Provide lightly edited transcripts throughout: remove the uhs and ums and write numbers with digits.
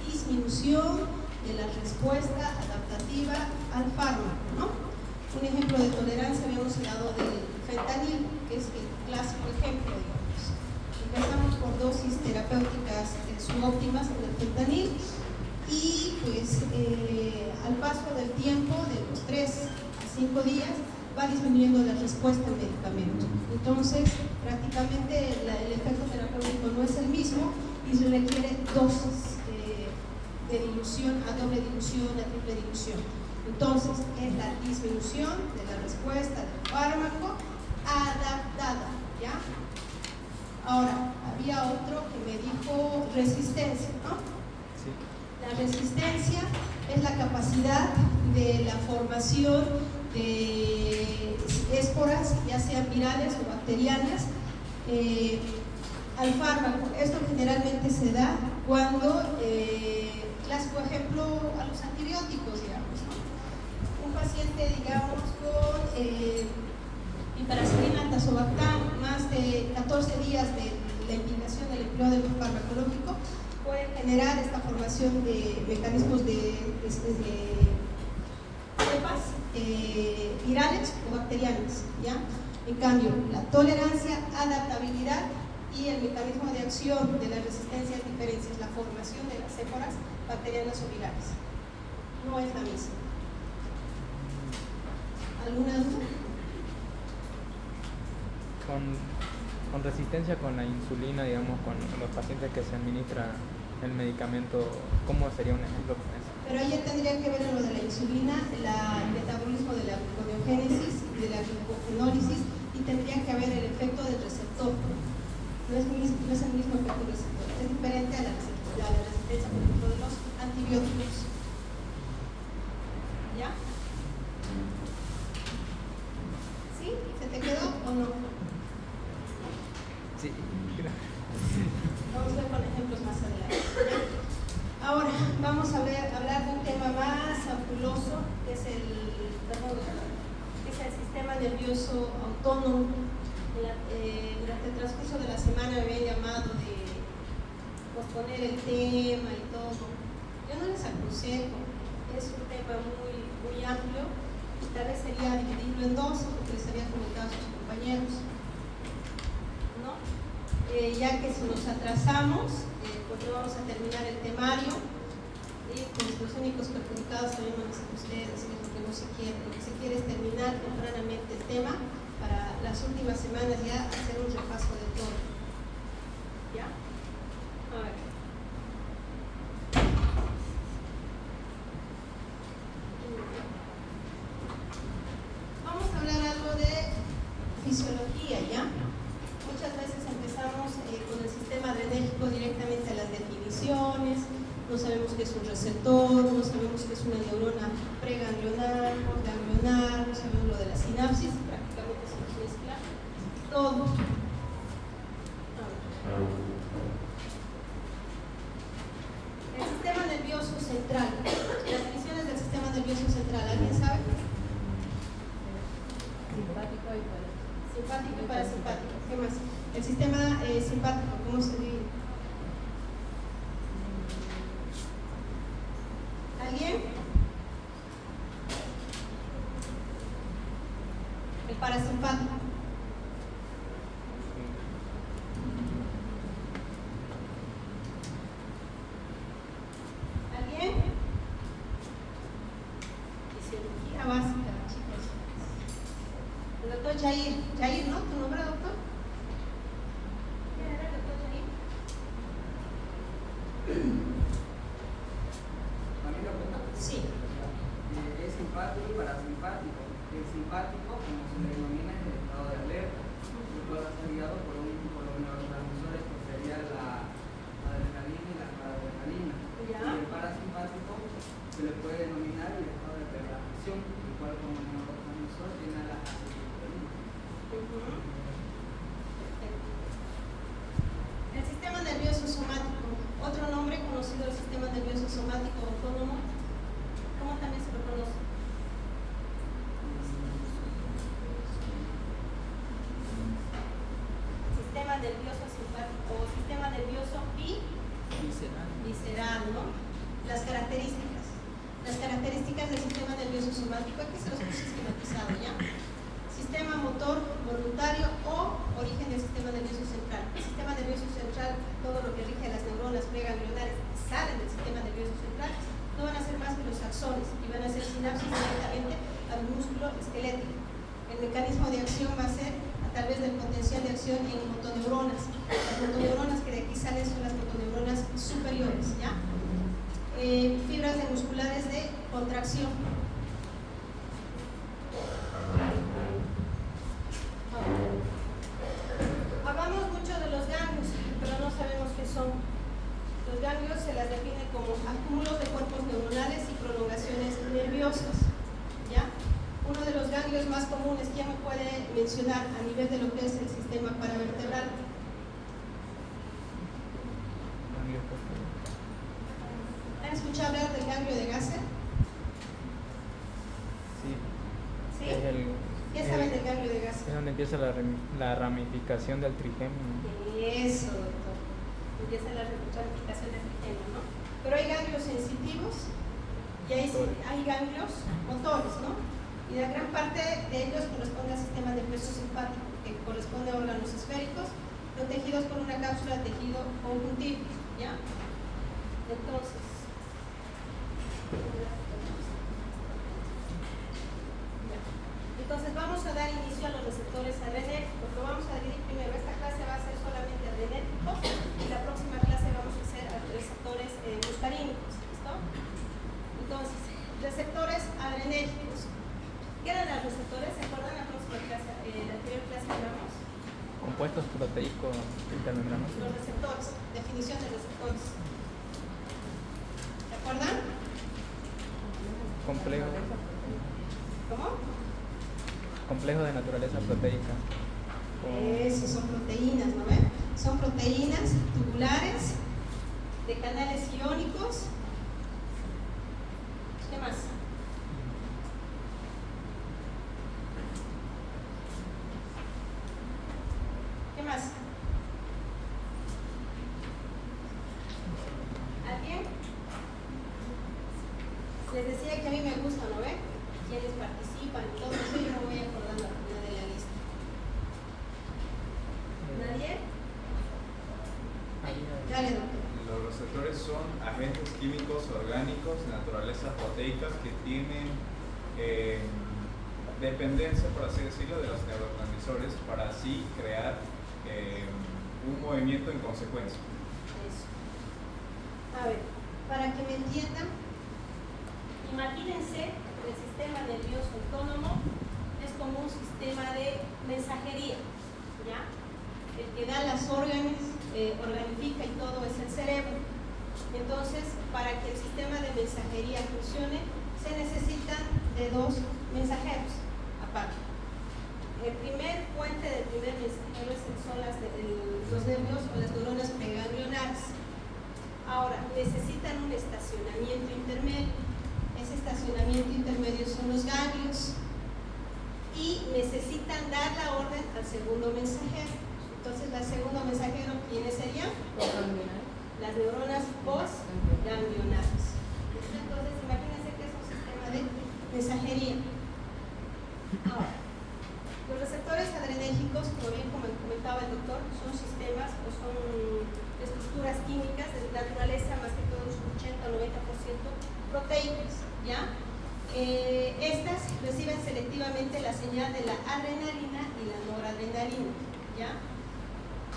disminución de la respuesta adaptativa al fármaco, ¿no? Un ejemplo de tolerancia habíamos hablado del fentanil, que es el clásico ejemplo, digamos. Empezamos por dosis terapéuticas subóptimas en el fentanil y pues al paso del tiempo, de los 3 a 5 días, va disminuyendo la respuesta al medicamento. Entonces, prácticamente el efecto terapéutico no es el mismo y se requiere dosis de dilución, a doble dilución, a triple dilución. Entonces, es la disminución de la respuesta del fármaco adaptada, ¿ya? Ahora, había otro que me dijo resistencia, ¿no? Sí. La resistencia es la capacidad de la formación de esporas, ya sean virales o bacterianas, al fármaco. Esto generalmente se da cuando, clásico ejemplo, a los antibióticos, digamos, ¿no? Un paciente, digamos, con piperacillina, tazobactam, más de 14 días de la indicación del empleo del farmacológico, puede generar esta formación de mecanismos de cepas virales o bacterianas, ¿ya? En cambio, la tolerancia, adaptabilidad y el mecanismo de acción de la resistencia a diferencias, la formación de las esporas bacterianas o virales, no es la misma. ¿Alguna duda? Con resistencia con la insulina, digamos, con los pacientes que se administra el medicamento, ¿cómo sería un ejemplo con eso? Pero ahí ya tendría que ver en lo de la insulina, el metabolismo de la gluconeogénesis y de la glucogenólisis, y tendría que haber el efecto del receptor. No es el mismo efecto del receptor, es diferente a la resistencia, por ejemplo, de los antibióticos. ¿Ya? ¿Sí? ¿Se te quedó o no? Sí. Vamos a ver con ejemplos más adelante. Ahora vamos a hablar de un tema más ampuloso, que es el sistema nervioso autónomo. Durante el transcurso de la semana me habían llamado de posponer el tema y todo. Yo no les aconsejo, es un tema muy amplio, y tal vez sería dividirlo en dos, porque les había comentado a sus compañeros, ¿no? Ya que si nos atrasamos, pues no vamos a terminar el temario, y pues los únicos perjudicados también van a ser ustedes, que es lo que no se quiere. Lo que se quiere es terminar tempranamente el tema para las últimas semanas ya hacer un repaso de todo. ¿Ya? A ver. Vamos a hablar algo de fisiología, ¿ya? Muchas veces empezamos con el sistema adrenérgico directamente a las definiciones. No sabemos qué es un receptor, no sabemos qué es una neurona preganglionar, ganglionar, no sabemos lo de la sinapsis, prácticamente se nos mezcla todo. El sistema nervioso central. Las divisiones del sistema nervioso central, ¿alguien sabe? Simpático y parasimpático. Simpático y parasimpático. ¿Qué más? El sistema simpático, ¿cómo se divide? ¿Alguien? El parasimpático. ¿Alguien? Fisiología básica, chicos. El doctor Jair, ¿no? ¿Tu nombre, doctor? ¿Quién era el doctor Jair? Sí. Es simpático y parasimpático. El simpático, como se le denomina, es el estado de alerta, el cual está guiado por los neurotransmisores que sería la adrenalina y la noradrenalina. ¿Ya? Y el parasimpático se le puede denominar el estado de relajación, el cual como neurotransmisor tiene la acetilcolina. El sistema nervioso somático, otro nombre conocido del sistema nervioso somático autónomo, ¿cómo también se lo conoce? Sistema nervioso simpático o sistema nervioso visceral, ¿no? Las características del sistema nervioso somático, aquí se los puse esquematizado, ¿ya? Sistema motor voluntario o origen del sistema nervioso central. El sistema nervioso central, todo lo que rige a las neuronas preganglionares que salen del sistema nervioso central, no van a ser más que los axones y van a ser sinapsis directamente al músculo esquelético. El mecanismo de acción va a ser a través del potencial de acción en motoneuronas. Las motoneuronas que de aquí salen son las motoneuronas superiores, ¿ya? Fibras musculares de contracción. Hablamos mucho de los ganglios, pero no sabemos qué son. Los ganglios se las define como acúmulos de cuerpos neuronales y prolongaciones nerviosas, ¿ya? Uno de los ganglios más comunes, ¿quién me puede mencionar a nivel de lo que es el sistema paravertebral? ¿Han escuchado hablar del ganglio de Gasser? Sí. ¿Sí? ¿Qué Es saben del ganglio de Gasser? es donde empieza la ramificación del trigémino. Eso, doctor. Empieza la ramificación del trigémino, ¿no? Pero hay ganglios sensitivos y hay ganglios motores, ¿no? Y la gran parte de ellos corresponde al sistema nervioso simpático, que corresponde a órganos esféricos protegidos por una cápsula de tejido conjuntivo, ¿ya? Entonces vamos a dar inicio a los receptores adrenérgicos. Lo vamos a dividir primero. Esta clase va a ser solamente adrenérgicos y la próxima clase vamos a hacer receptores muscarínicos. ¿Listo? Entonces, receptores adrenérgicos. ¿Qué eran los receptores? ¿Se acuerdan la próxima clase? La anterior clase hablamos. Compuestos proteicos intermembranos. Los receptores. Definición de receptores. ¿Se acuerdan? Complejo. ¿Cómo? Complejo de naturaleza proteica. Eso, son proteínas, ¿no ven? Son proteínas tubulares de canales iónicos. ¿Qué más? ¿Qué más? ¿Alguien? Les decía que a mí me gusta, ¿no ven? Quienes participan y todo eso, yo me voy acordando al final de la lista. ¿Nadie? Dale, doctor. Los receptores son agentes químicos orgánicos de naturaleza proteica que tienen dependencia, por así decirlo, de los neurotransmisores para así crear un movimiento en consecuencia. Eso. A ver, para que me entiendan, imagínense el sistema nervioso autónomo es como un sistema de mensajería, ¿ya? El que da las órdenes, organifica y todo es el cerebro. Entonces, para que el sistema de mensajería funcione, se necesitan de dos mensajeros aparte. El primer puente del primer mensajero son los nervios o las neuronas preganglionares. Ahora, necesitan un estacionamiento intermedio. Ese estacionamiento intermedio son los ganglios y necesitan dar la orden al segundo mensajero. Entonces, el segundo mensajero, ¿quiénes serían? Las neuronas postganglionares. Entonces, imagínense que es un sistema de mensajería. Ahora, los receptores adrenérgicos, como bien comentaba el doctor, son sistemas o son estructuras químicas de naturaleza más que todo un 80 o 90% proteicas, ¿ya? Estas reciben selectivamente la señal de la adrenalina y la noradrenalina, ¿ya?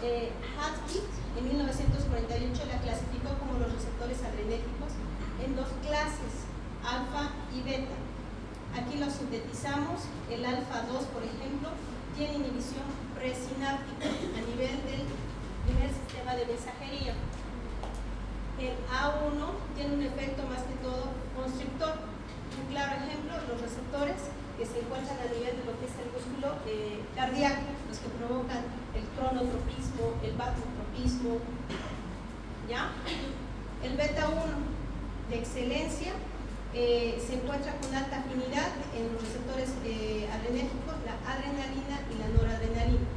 Hatzky en 1948 la clasificó como los receptores adrenérgicos en dos clases, alfa y beta. Aquí lo sintetizamos. El alfa 2, por ejemplo, tiene inhibición presináptica a nivel del primer sistema de mensajería. El A1 tiene un efecto más que todo constrictor. Un claro ejemplo, los receptores que se encuentran a nivel de lo que es el músculo cardíaco, los que provocan el cronotropismo, el vasotropismo, ¿ya? El beta 1 de excelencia se encuentra con alta afinidad en los receptores adrenérgicos, la adrenalina y la noradrenalina.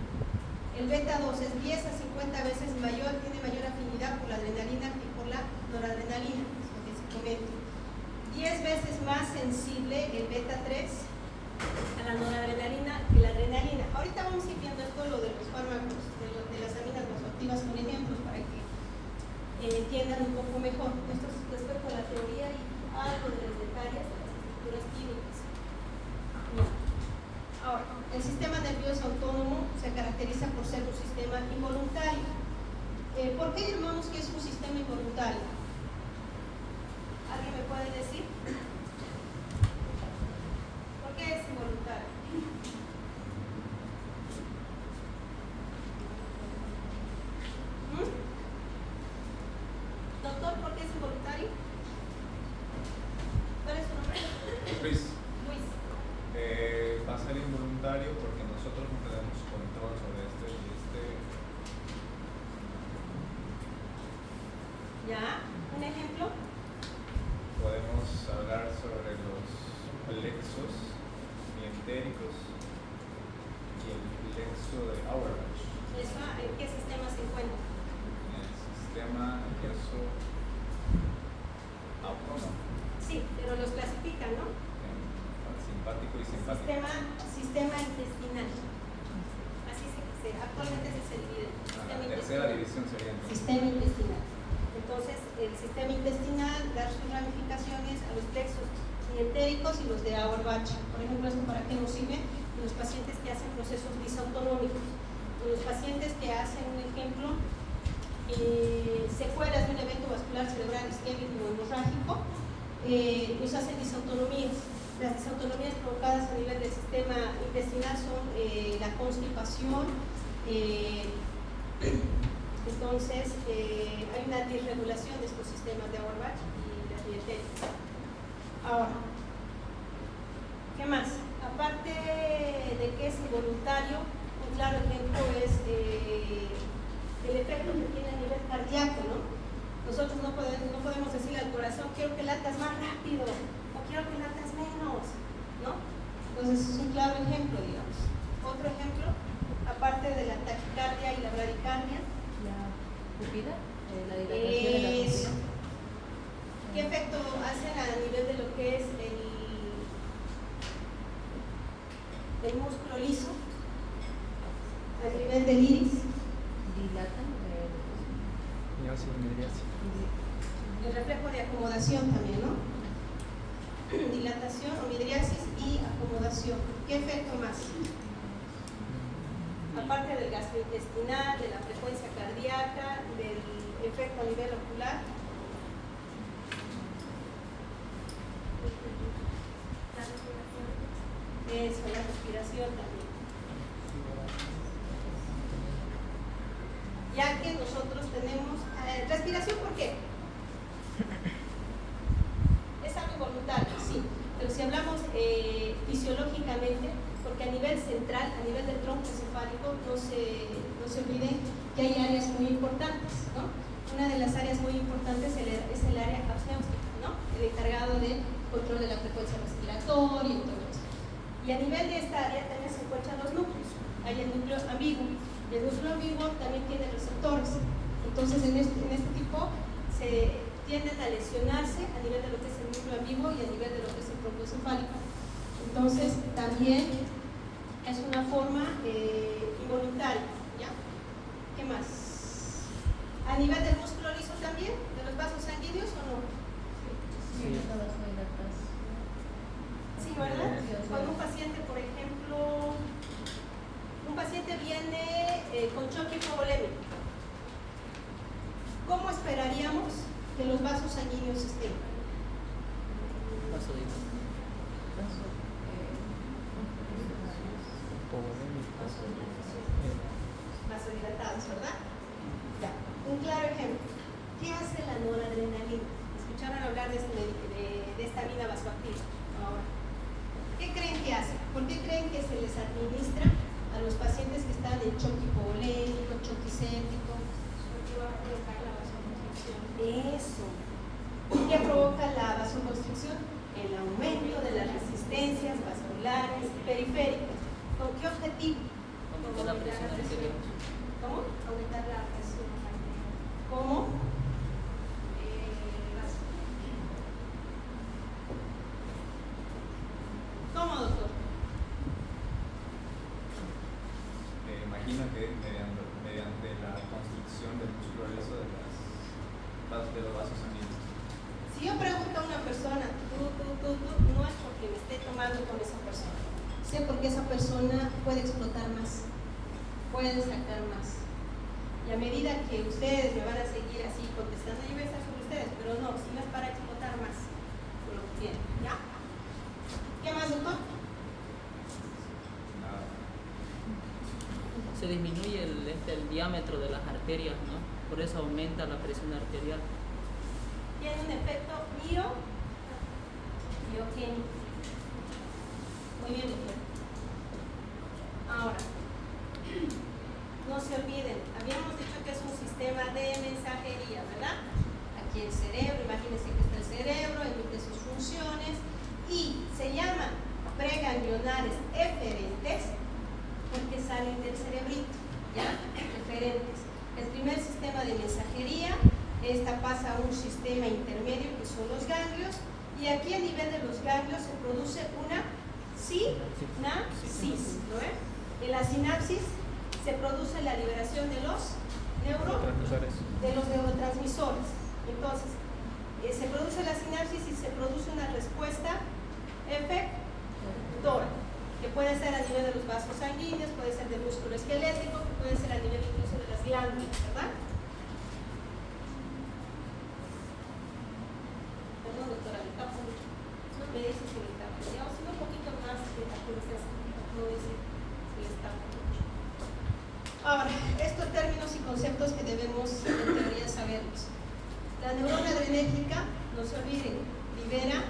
El beta 2 es 10 a 50 veces mayor, tiene mayor afinidad por la adrenalina que por la entiendan un poco mejor. Esto es respecto a la teoría y algo de las detalles de las estructuras químicas. Ahora, el sistema nervioso autónomo se caracteriza por ser un sistema involuntario. ¿Por qué llamamos que es un sistema involuntario? ¿Alguien me puede decir? ¿Por qué es involuntario? Doctor, ¿por qué es involuntario? ¿Cuál es su nombre? Luis, Luis. va a ser involuntario porque nosotros no tenemos control sobre ¿Ya? ¿Un ejemplo? podemos hablar sobre los plexos mientéricos y el plexo de Auerbach. ¿Eso en qué sistema se encuentra? En el sistema nervioso autónomo, Sí, pero los clasifican, ¿no? simpático y simpático. Sistema intestinal. Así actualmente se divide. La tercera división sería entonces. Sistema intestinal. Entonces, el sistema intestinal da sus ramificaciones a los plexos mientéricos y los de Auerbach. Por ejemplo, ¿esto para qué nos sirve? Los pacientes que hacen procesos disautonómicos. Los pacientes que hacen, un ejemplo, secuelas de un evento vascular cerebral isquémico o hemorrágico, nos hacen disautonomías. Las disautonomías provocadas a nivel del sistema intestinal son la constipación, entonces hay una disregulación de estos sistemas de Auerbach y las mientéricas. Ahora, ¿qué más? Aparte de que es involuntario, un claro ejemplo es el efecto que tiene a nivel cardíaco, ¿no? Nosotros no podemos decirle al corazón, quiero que latas más rápido, o quiero que latas menos, ¿no? Entonces es un claro ejemplo, digamos. Otro ejemplo, aparte de la taquicardia y la bradicardia, La pupila, la dilatación de la eso. pupila. ¿Qué efecto hacen a nivel de lo que es el músculo liso? A nivel del iris, Dilatan. Miosis y midriasis. el reflejo de acomodación también, ¿no? Dilatación o midriasis y acomodación. ¿Qué efecto más? Aparte del gastrointestinal, de la frecuencia cardíaca, del efecto a nivel ocular. Eso, la respiración también. Ya que nosotros tenemos respiración, ¿por qué? Es algo involuntario, sí, pero si hablamos fisiológicamente, porque a nivel central, a nivel del tronco encefálico, no se olviden que hay áreas muy importantes, ¿no? Una de las áreas muy importantes es el área apneustica, ¿no? El encargado del control de la frecuencia respiratoria y todo eso. Y a nivel de esta área también se encuentran los núcleos. Hay el núcleo ambiguo. El núcleo ambiguo también tiene receptores. Entonces, en este tipo se tienden a lesionarse a nivel de lo que es el núcleo ambiguo y a nivel de lo que es el tronco encefálico. Entonces, también es una forma involuntaria, ¿ya? ¿Qué más? A nivel del músculo liso también, de los vasos sanguíneos, ¿o no? Sí, todas son dilatadas. Sí, ¿verdad? Cuando un paciente, por ejemplo, un paciente viene con choque hipovolémico, ¿cómo esperaríamos que los vasos sanguíneos estén? Vasodilatados, ¿verdad? Ya. Un claro ejemplo. ¿Qué hace la noradrenalina? ¿Escucharon hablar de esta amina vasoactiva? Ahora, ¿qué creen que hace? ¿Por qué creen que se les administra a los pacientes que están en choque hipovolémico, choque séptico? Porque va a provocar la vasoconstricción. Eso. ¿Qué provoca la vasoconstricción? El aumento de las resistencias vasculares periféricas. ¿Con qué objetivo? Aumentar la presión arterial. ¿Cómo? Aumentar la presión arterial. ¿Cómo? ¿Cómo, doctor? Imagino que mediante la constricción del músculo liso de las Si yo pregunto a una persona, tú, no es porque me esté tomando con esa persona. Sé porque esa persona puede explotar más, puede sacar más. Y a medida que ustedes me van a seguir así contestando, yo voy a estar sobre ustedes, pero no, si no es para explotar más, por lo que tienen, ¿ya? ¿Qué más, doctor? Se disminuye el diámetro de las arterias, ¿no? Por eso aumenta la presión arterial. Tiene un efecto bioquímico. Muy bien, doctor. Ahora, no se olviden, habíamos dicho que es un sistema de mensajería, ¿verdad? Aquí el cerebro, imagínense que está el cerebro, emite sus funciones y se llaman preganglionares eferentes porque salen del cerebrito, ¿ya? Eferentes. El primer sistema de mensajería, esta pasa a un sistema intermedio que son los ganglios, y aquí a nivel de los ganglios se produce una sinapsis, ¿no es? En la sinapsis se produce la liberación de los neurotransmisores. Entonces, se produce la sinapsis y se produce una respuesta efectora, que puede ser a nivel de los vasos sanguíneos, puede ser del músculo esquelético, puede ser a nivel incluso de las glándulas, ¿verdad? Perdón, doctora, me tapo mucho. Me dice si me tapo. Ya, o si no, un poquito más de la curiosidad, no dice si les tapo mucho. Ahora, estos términos y conceptos que debemos en teoría saberlos. La neurona adrenérgica, no se olviden, libera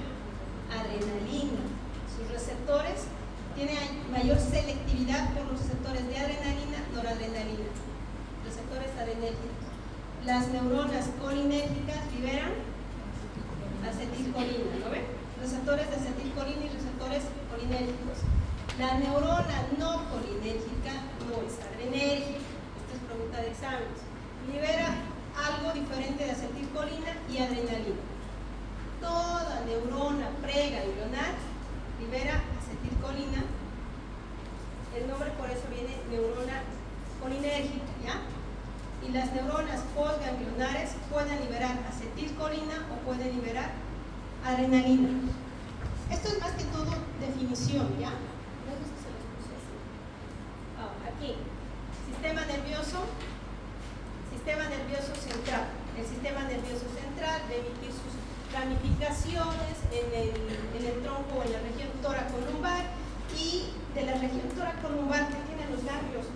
adrenalina. Sus receptores tienen mayor selectividad por los receptores de adrenalina, noradrenalina, receptores adrenérgicos. Las neuronas colinérgicas liberan acetilcolina, ¿no ven? Receptores de acetilcolina y receptores colinérgicos. La neurona no colinérgica no es adrenérgica. Esta es pregunta de exámenes. Libera algo diferente de acetilcolina y adrenalina. Toda neurona preganglionar libera acetilcolina. El nombre por eso viene neurona colinérgica, ¿ya? Y las neuronas postganglionares pueden liberar acetilcolina o pueden liberar adrenalina. Esto es más que todo definición, ¿ya? Aquí, sistema nervioso central. El sistema nervioso central debe emitir sus ramificaciones en el tronco o en la región tóraco-lumbar, y de la región tóraco-lumbar que tienen los ganglios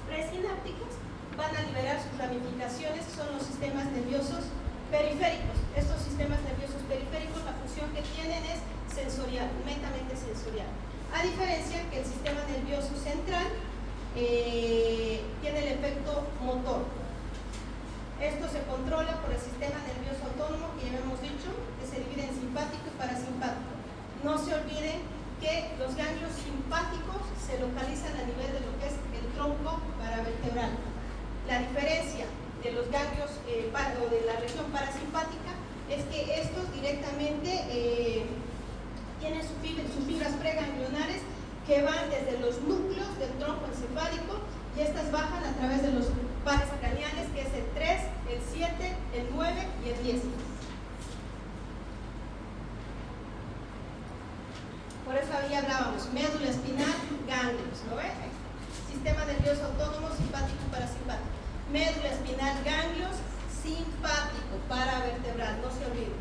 presinápticos van a liberar sus ramificaciones, que son los sistemas nerviosos periféricos. Estos sistemas nerviosos periféricos, la función que tienen es sensorial, netamente sensorial. A diferencia que el sistema nervioso central tiene el efecto motor. Esto se controla por el sistema nervioso autónomo, que ya hemos dicho, que se divide en simpático y parasimpático. No se olviden que los ganglios simpáticos se localizan a nivel de lo que es el tronco paravertebral. La diferencia de los ganglios o de la región parasimpática es que estos directamente tienen sus fibras preganglionares que van desde los núcleos del tronco encefálico, y estas bajan a través de los pares craneales, que es el 3, el 7, el 9 y el 10. Por eso ahí hablábamos, médula espinal, ganglios, ¿no ves? Sistema nervioso autónomo, simpático y parasimpático. Médula espinal, ganglios, simpático, paravertebral, no se olviden.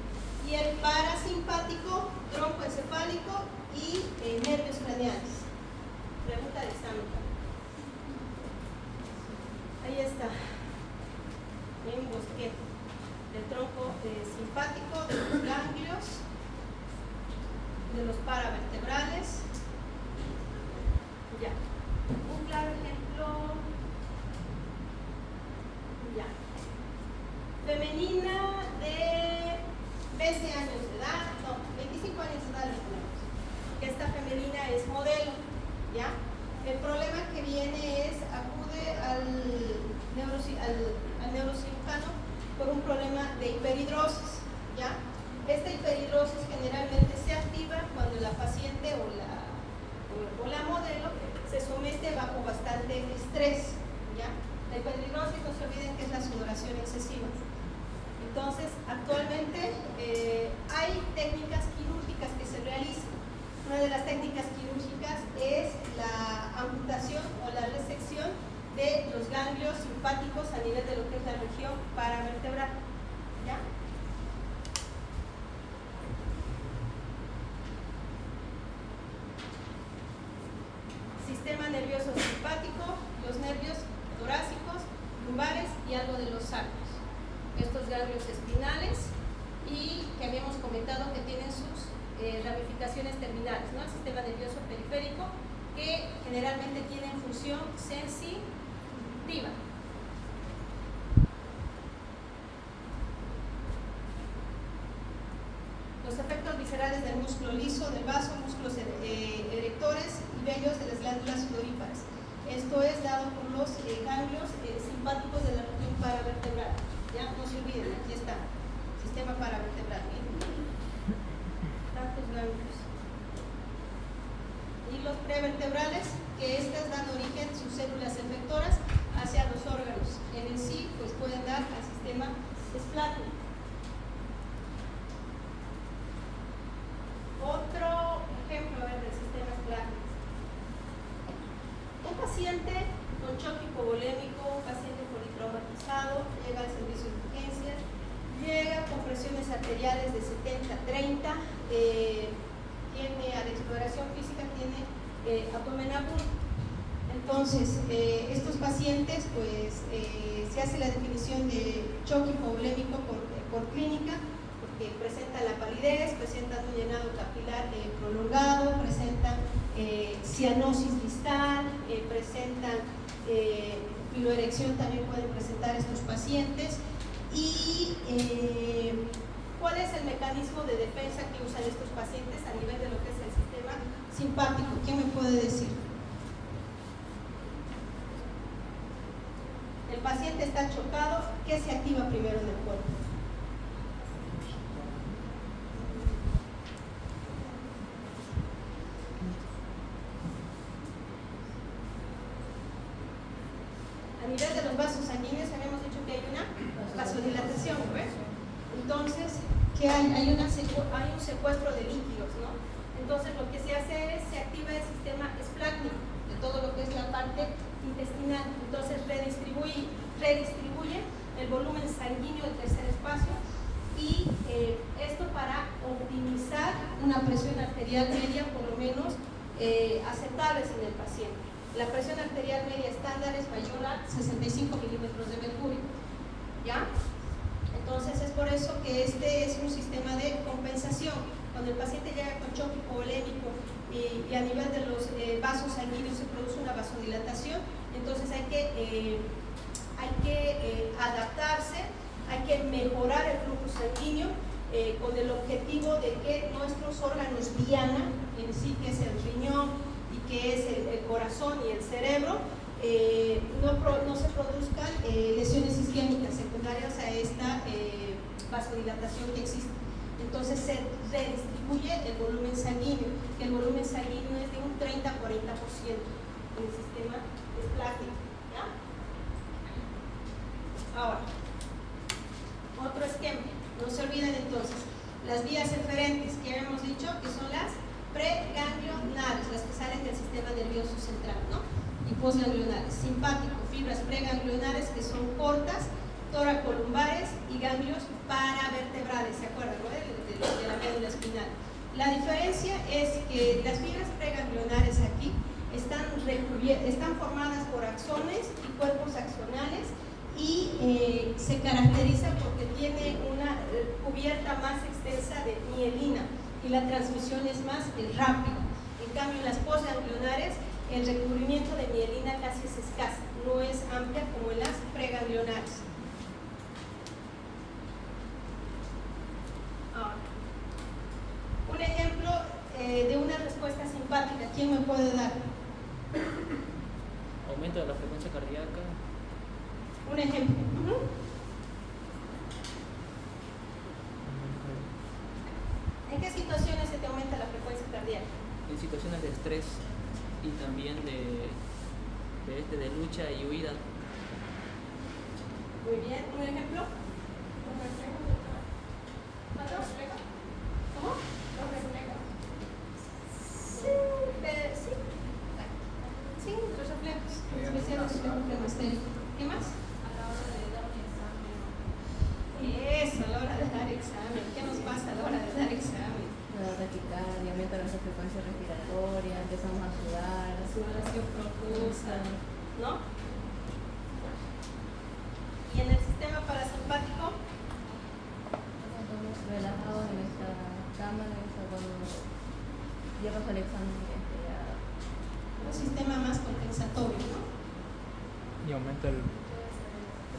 Y el parasimpático, tronco encefálico y nervios craneales. Pregunta de examen. Ahí está. Un bosquejo del tronco simpático, de los ganglios, de los paravertebrales. Ya. Un claro ejemplo. Ya. Femenina de 20 años de edad, no, 25 años de edad les ponemos. Esta femenina es modelo, ¿ya? El problema que viene es, acude al neurocirujano por un problema de hiperhidrosis, ¿ya? Esta hiperhidrosis generalmente se activa cuando la paciente o la modelo se somete bajo bastante estrés, ¿ya? La hiperhidrosis, no se olviden que es la sudoración excesiva. Entonces, actualmente ramificaciones terminales, ¿no? El sistema nervioso periférico, que generalmente tienen función sensitiva. Los efectos viscerales del músculo liso, del vaso, músculos erectores y vellos de las glándulas sudoríparas. Esto es dado por los ganglios simpáticos de la región paravertebral. Ya no se olviden, aquí está, sistema paravertebral. Tantos ganglios. Y los prevertebrales, que estas dan origen, sus células efectoras, hacia los órganos. En sí, pues pueden dar al sistema esplático. Otro ejemplo del sistema esplático. Un paciente con choque hipovolémico, un paciente politraumatizado, llega al servicio de urgencias, llega con presiones arteriales de 70-30, tiene a la exploración física, tiene abdomen agudo. Entonces, estos pacientes, pues, se hace la definición de choque hipovolémico por clínica, porque presentan la palidez, presentan un llenado capilar prolongado, presentan cianosis distal, presentan piloerección, también pueden presentar estos pacientes. Y ¿cuál es el mecanismo de defensa que usan estos pacientes a nivel de lo que es el sistema simpático? ¿Quién me puede decir? El paciente está chocado, ¿qué se activa primero en el cuerpo? A nivel de los vasos sanguíneos habíamos dicho que hay una vasodilatación, ¿ves? Entonces, ¿qué hay? Hay un secuestro de líquidos, ¿no? Entonces, lo que se hace es, se activa el sistema esplácnico de todo lo que es la parte intestinal. Entonces, redistribuye el volumen sanguíneo del tercer espacio y esto para optimizar una presión arterial media, por lo menos, aceptables en el paciente. La presión arterial media estándar es mayor a 65 milímetros de mercurio, ¿ya? Entonces es por eso que este es un sistema de compensación. Cuando el paciente llega con choque hipovolémico y a nivel de los vasos sanguíneos se produce una vasodilatación, entonces hay que adaptarse, hay que mejorar el flujo sanguíneo con el objetivo de que nuestros órganos diana, en sí, que es el riñón, que es el corazón y el cerebro, no se produzcan lesiones isquémicas secundarias a esta vasodilatación que existe. Entonces se redistribuye el volumen sanguíneo, que el volumen sanguíneo es de un 30-40% en el sistema esplácnico, ¿ya? Ahora, otro esquema, no se olviden entonces, las vías eferentes que hemos dicho que son las preganglionares, las que salen del sistema nervioso central, ¿no? Y postganglionares, simpático, fibras preganglionares que son cortas, toracolumbares y ganglios paravertebrales, ¿se acuerdan, no? De la médula espinal. La diferencia es que las fibras preganglionares aquí están formadas por axones y cuerpos axonales y se caracteriza porque tiene una cubierta más extensa de mielina y la transmisión es más rápida. En cambio, en las postganglionares el recubrimiento de mielina casi es escasa, no es amplia como en las preganglionares. Ahora, un ejemplo de una respuesta simpática, ¿quién me puede dar? Aumento de la frecuencia cardíaca. Un ejemplo. ¿En qué situaciones se te aumenta la frecuencia cardíaca? En situaciones de estrés y también de lucha y huida. Muy bien, ¿un ejemplo? ¿Cómo? Sí, los reflejos, en especial los reflejos flebostéricos. ¿Qué más? A la hora de dar un examen. Eso, a la hora de dar examen. ¿Qué nos pasa a la hora de dar examen? La taquicardia, aumenta nuestra frecuencia respiratoria, empezamos a sudar, Sudoración profusa, ¿no? Y en el sistema parasimpático, estamos relajados en nuestra cama, cuando ya pasó el examen, ya. Un sistema más compensatorio, ¿no? Y aumenta el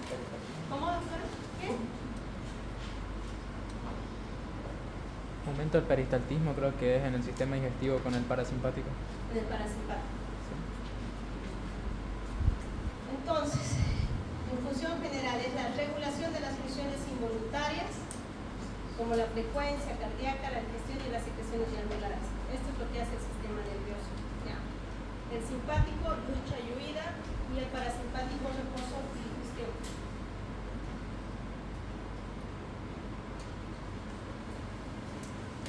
peristaltismo. ¿Cómo, doctora? ¿Qué? Aumenta el peristaltismo, creo que es en el sistema digestivo con el parasimpático. En el parasimpático. Sí. Entonces, en función general es la regulación de las funciones involuntarias, como la frecuencia cardíaca, la digestión y las secreciones glandulares. Esto es lo que hace el sistema nervioso. ¿Ya? El simpático, lucha y huida, y el parasimpático, reposo y digestión.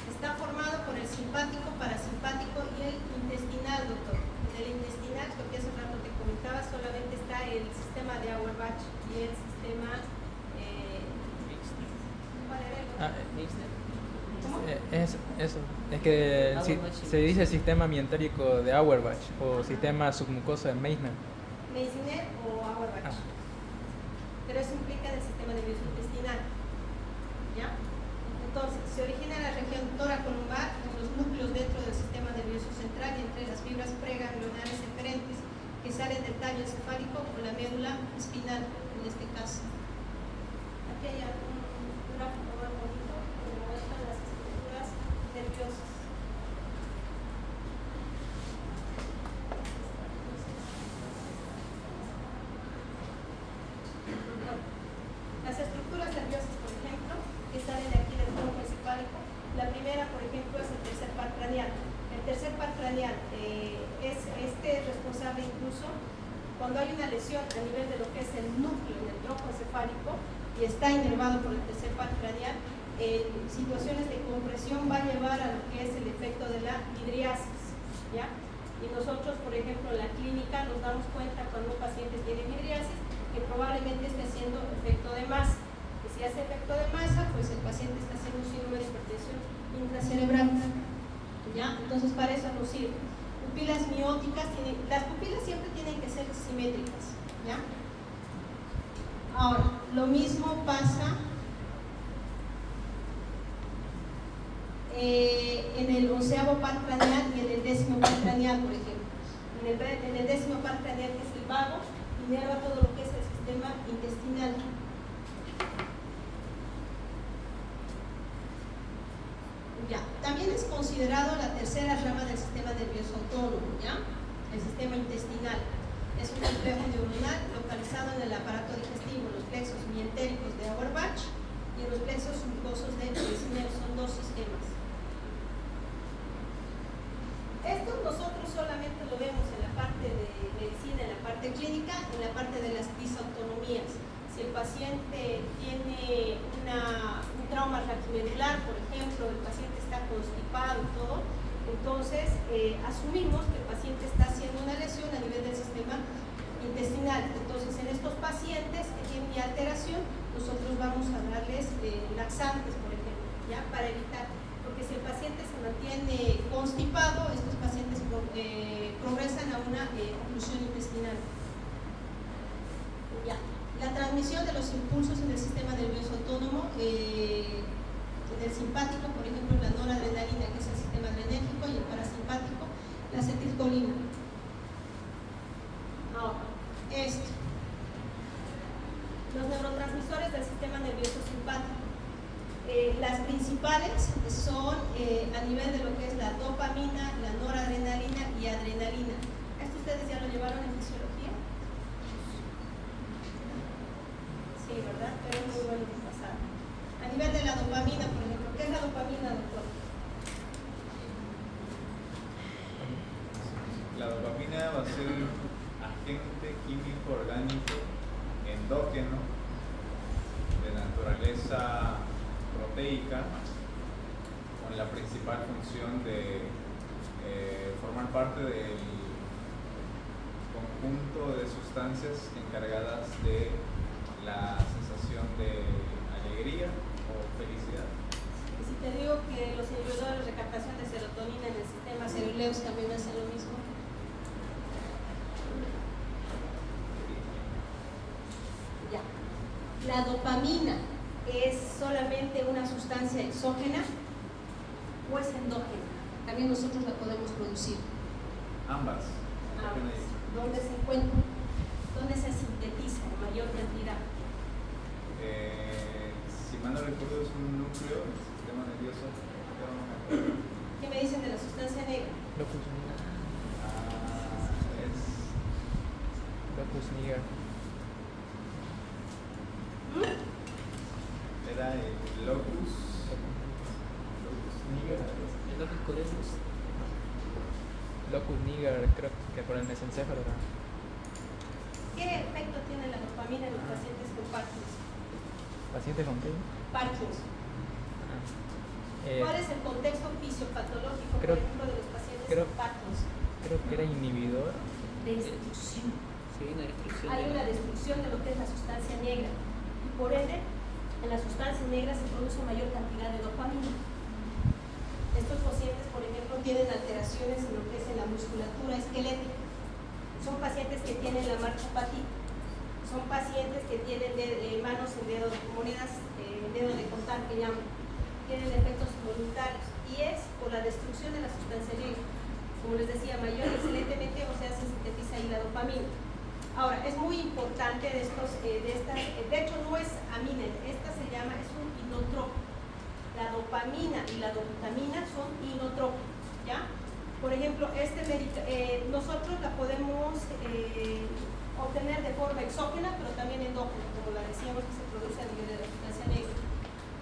Está formado por el simpático, parasimpático y el intestinal, doctor. En el intestinal, lo que hace un rato te comentaba, solamente está el sistema de Auerbach y el sistema... ¿cuál era el otro? ¿Cómo? Es eso. Es que se dice sistema mientérico de Auerbach o sistema submucoso de Meissner. Meissner o Auerbach. Ah. Pero eso implica el sistema nervioso intestinal. ¿Ya? Entonces, se origina en la región toracolumbar, en los núcleos dentro del sistema nervioso central y entre las fibras preganglionares eferentes que salen del tallo encefálico o la médula espinal, en este caso. Aquí hay un gráfico más bonito que muestra las estructuras nerviosas. Las estructuras nerviosas, por ejemplo, que salen de aquí del tronco encefálico, la primera, por ejemplo, es el tercer par craneal. El tercer par craneal es responsable incluso cuando hay una lesión a nivel de lo que es el núcleo del tronco encefálico y está inervado por el tercer par craneal, situaciones de compresión va a llevar a lo que es el efecto de la midriasis, ¿ya? Y nosotros, por ejemplo, en la clínica nos damos cuenta cuando un paciente tiene midriasis que probablemente esté haciendo efecto de masa. Que si hace efecto de masa, pues el paciente está haciendo un síndrome de hipertensión intracerebral. ¿Ya? Entonces, para eso nos sirve. Pupilas mióticas, las pupilas siempre tienen que ser simétricas. ¿Ya? Ahora, lo mismo pasa en el 11º par craneal y en el 10º par craneal, por ejemplo. En el 10º par craneal, que es el vago, inerva todo lo que es el sistema intestinal. Ya. También es considerado la tercera rama del sistema nervioso autónomo, ¿ya? El sistema intestinal. Es un complejo neuronal localizado en el aparato digestivo, los plexos mientéricos de Auerbach y los plexos submucosos de Meissner. Son dos sistemas. Esto nosotros solamente lo vemos en la parte de medicina, en la parte clínica, en la parte de las disautonomías. Si el paciente tiene un trauma raquimedular, por ejemplo, el paciente está constipado y todo, entonces asumimos que el paciente está haciendo una lesión a nivel del sistema intestinal. Entonces, en estos pacientes que tienen ya alteración, nosotros vamos a darles laxantes, por ejemplo, ¿ya? Para evitar. Porque si el paciente se mantiene constipado, estos pacientes progresan a una oclusión intestinal. Ya. La transmisión de los impulsos en el sistema nervioso autónomo, en el simpático, por ejemplo, la noradrenalina, que es el sistema adrenérgico, y el parasimpático, la acetilcolina. Ahora, esto. Los neurotransmisores del sistema nervioso simpático. Las principales son a nivel de lo que es la dopamina, la noradrenalina y adrenalina. ¿Esto ustedes ya lo llevaron en fisiología? Sí, ¿verdad? Pero es muy bueno repasar. A nivel de la dopamina, por ejemplo, ¿qué es la dopamina, doctor? La dopamina va a ser un agente químico orgánico endógeno de naturaleza proteica con la principal función de formar parte del conjunto de sustancias encargadas de la sensación de alegría o felicidad. Y si te digo que los inhibidores de captación de serotonina en el sistema ceruleus también hacen lo mismo. Ya. La dopamina ¿es solamente una sustancia exógena o es endógena? también nosotros la podemos producir. Ambas. ¿Dónde se encuentra? ¿Dónde se sintetiza en mayor cantidad? Si mal no recuerdo, es un núcleo del sistema nervioso. ¿Qué me dicen de la sustancia negra? Locus niger. Es Locus niger. era el locus niger. El locus coeruleus. Locus niger, creo que por el mesencéfalo, ¿verdad? ¿Qué efecto tiene la dopamina en los pacientes con Parkinson? ¿Paciente con qué? Parkinson. ¿Cuál es el contexto fisiopatológico, por ejemplo, de los pacientes con Parkinson? Creo que era inhibidor. Destrucción. Sí, una destrucción. Hay una destrucción de lo que es la sustancia negra. Y por ende, en la sustancia negra se produce mayor cantidad de dopamina. Estos pacientes, por ejemplo, tienen alteraciones en lo que es en la musculatura esquelética. Son pacientes que tienen la marchopatía. Son pacientes que tienen manos en dedo de monedas, dedo de contar, que llaman. Tienen efectos involuntarios. Y es por la destrucción de la sustancia negra. Como les decía, mayor, excelentemente, o sea, se sintetiza ahí la dopamina. Ahora, es muy importante de hecho no es amina, esta se llama, es un inotrópico. La dopamina y la dobutamina son inotrópicos, ¿ya? Por ejemplo, nosotros la podemos obtener de forma exógena, pero también endógena, como la decíamos, que se produce a nivel de la sustancia negra.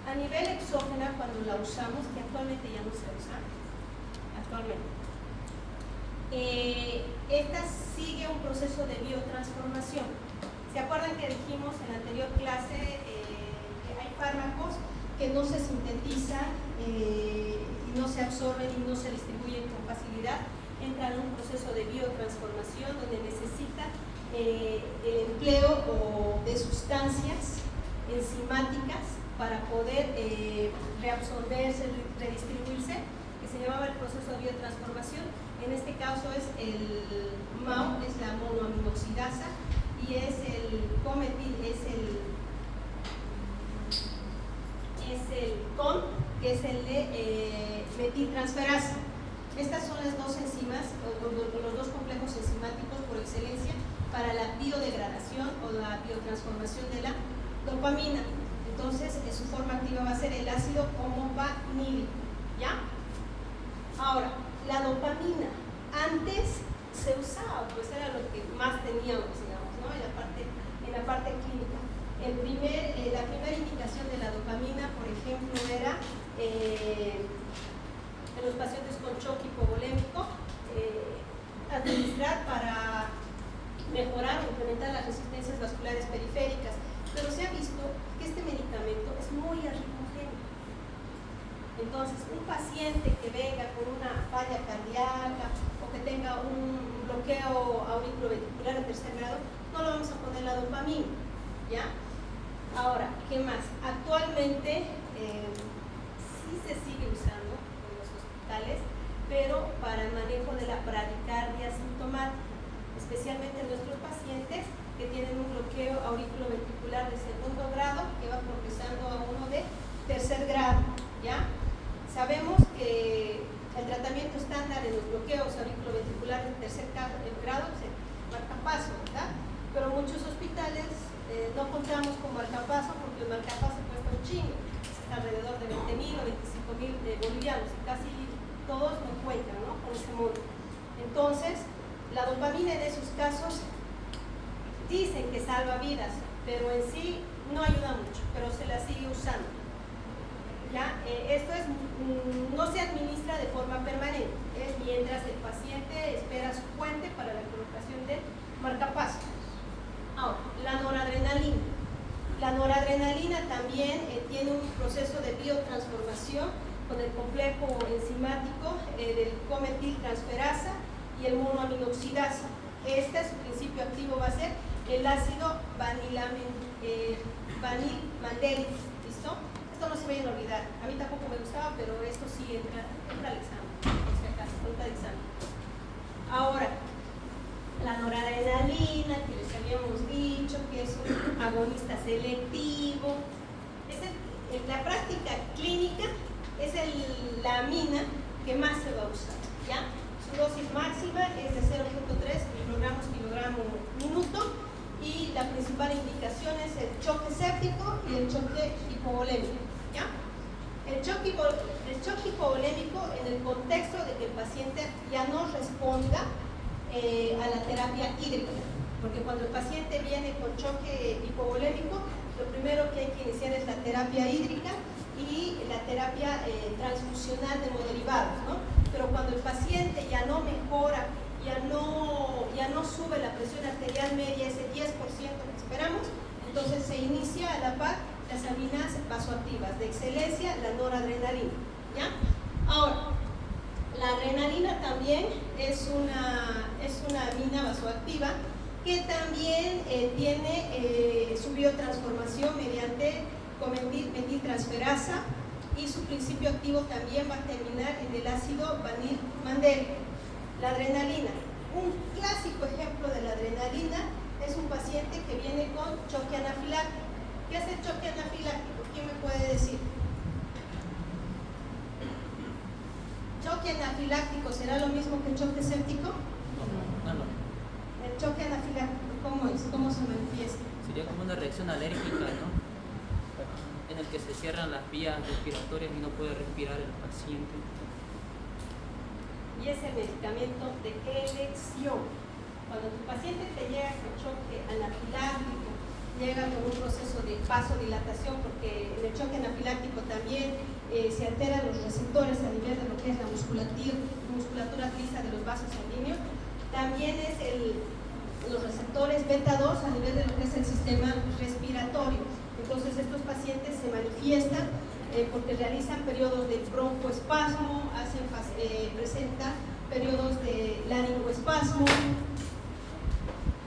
A nivel exógena, cuando la usamos, que actualmente ya no se usa, actualmente, esta sigue un proceso de biotransformación. ¿Se acuerdan que dijimos en la anterior clase que hay fármacos que no se sintetizan y no se absorben y no se distribuyen con facilidad? Entran en un proceso de biotransformación donde necesita el empleo de sustancias enzimáticas para poder reabsorberse, redistribuirse, que se llamaba el proceso de biotransformación. En este caso es el MAO, es la monoaminoxidasa, y es el cometil, es el COM, que es el de metiltransferasa. Estas son las dos enzimas, los dos complejos enzimáticos por excelencia para la biodegradación o la biotransformación de la dopamina. Entonces, su forma activa va a ser el ácido homovanílico, ¿ya? Ahora, la dopamina antes se usaba, pues era lo que más teníamos, digamos, ¿no? en la parte clínica. La primera indicación de la dopamina, por ejemplo, era en los pacientes con shock hipovolémico, administrar para mejorar o incrementar las resistencias vasculares periféricas. Pero se ha visto que este medicamento es muy arritmogénico. Entonces, un paciente que venga con una falla cardíaca o que tenga un bloqueo auriculoventricular de tercer grado, no le vamos a poner la dopamina, ¿ya? Ahora, ¿qué más? Actualmente sí se sigue usando en los hospitales, pero para el manejo de la bradicardia sintomática, especialmente en nuestros pacientes que tienen un bloqueo auriculoventricular de segundo grado que va progresando a uno de tercer grado, ¿ya? Sabemos que el tratamiento estándar en los bloqueos auriculoventriculares de tercer grado es el marcapaso, ¿verdad? Pero muchos hospitales no contamos con marcapaso porque el marcapaso cuesta un chingo, está alrededor de 20.000 o 25.000 bolivianos y casi todos no cuentan, ¿no? Con ese monto. Entonces, la dopamina en esos casos dicen que salva vidas, pero en sí no ayuda mucho, pero se la sigue usando. ¿Ya? Esto no se administra de forma permanente, mientras el paciente espera su puente para la colocación del marcapaso. Ahora, la noradrenalina. La noradrenalina también tiene un proceso de biotransformación con el complejo enzimático del cometiltransferasa y el monoaminoxidasa. Su principio activo va a ser el ácido vanilmandélico. ¿Listo? Esto no se vayan a olvidar. A mí tampoco me gustaba, pero esto sí entra al examen, por si acaso, entra al examen. Ahora, la noradrenalina, que les habíamos dicho que es un agonista selectivo. En la práctica clínica es la amina que más se va a usar, ¿ya? Su dosis máxima es de 0.3 microgramos kilogramo minuto y la principal indicación es el choque séptico y el choque hipovolémico, ¿ya? El choque hipovolémico en el contexto de que el paciente ya no responda a la terapia hídrica, porque cuando el paciente viene con choque hipovolémico, lo primero que hay que iniciar es la terapia hídrica y la terapia transfusional de hemoderivados, ¿no? Pero cuando el paciente ya no mejora, ya no sube la presión arterial media, ese 10% que esperamos, entonces se inicia a la par las aminas vasoactivas, de excelencia la noradrenalina, ¿ya? Ahora, la adrenalina también es una amina vasoactiva que también tiene su biotransformación mediante metiltransferasa y su principio activo también va a terminar en el ácido vanil-mandélico. La adrenalina, un clásico ejemplo de la adrenalina es un paciente que viene con choque anafiláctico. ¿Qué es el choque anafiláctico? ¿Quién me puede decir? ¿Choque anafiláctico será lo mismo que choque séptico? No. El choque anafiláctico, ¿cómo es? ¿Cómo se manifiesta? Sería como una reacción alérgica, ¿no? En el que se cierran las vías respiratorias y no puede respirar el paciente. Y es el medicamento de elección. Cuando tu paciente te llega con choque anafiláctico, llega con un proceso de vasodilatación, porque en el choque anafiláctico también se alteran los receptores a nivel de lo que es la musculatura lisa de los vasos sanguíneos, también es los receptores beta 2 a nivel de lo que es el sistema respiratorio. Entonces estos pacientes se manifiestan porque realizan periodos de broncoespasmo, presentan periodos de laringoespasmo.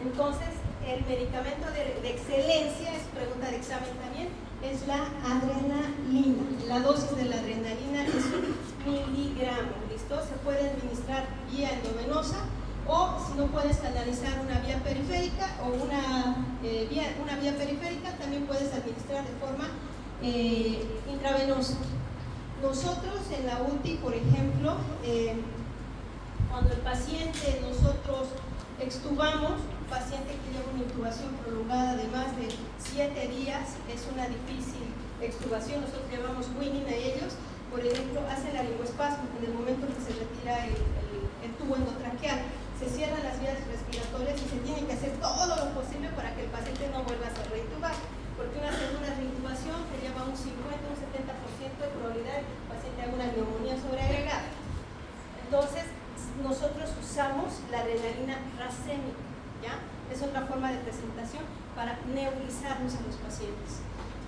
Entonces el medicamento de excelencia, es pregunta de examen también, es la adrenalina. La dosis de la adrenalina es 1 miligramo, ¿listo? Se puede administrar vía endovenosa o si no puedes canalizar una vía periférica o una vía periférica, también puedes administrar de forma intravenosa. Nosotros en la UTI, por ejemplo, cuando el paciente nosotros extubamos, un paciente que lleva una intubación prolongada de más de 7 días, es una difícil extubación, nosotros llevamos winning a ellos, por ejemplo, hacen laringoespasmo en el momento que se retira el tubo endotraqueal. Se cierran las vías respiratorias y se tiene que hacer todo lo posible para que el paciente no vuelva a ser reintubar, porque una segunda reintubación te lleva un 50 o un 70% de probabilidad de que el paciente haga una neumonía sobreagregada. Entonces, nosotros usamos la adrenalina racémica, ¿ya? Es otra forma de presentación para nebulizarnos a los pacientes.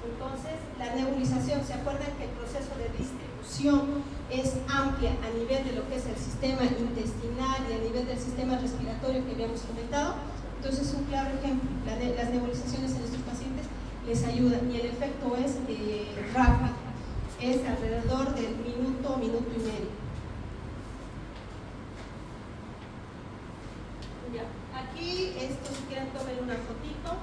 Entonces, la nebulización, ¿se acuerdan que el proceso de distribución es amplia a nivel de lo que es el sistema intestinal y a nivel del sistema respiratorio que habíamos comentado? Entonces, un claro ejemplo, las nebulizaciones en estos pacientes les ayudan y el efecto es rápido, es alrededor del minuto y medio. Ya. Aquí, esto si quieren tomen una fotito.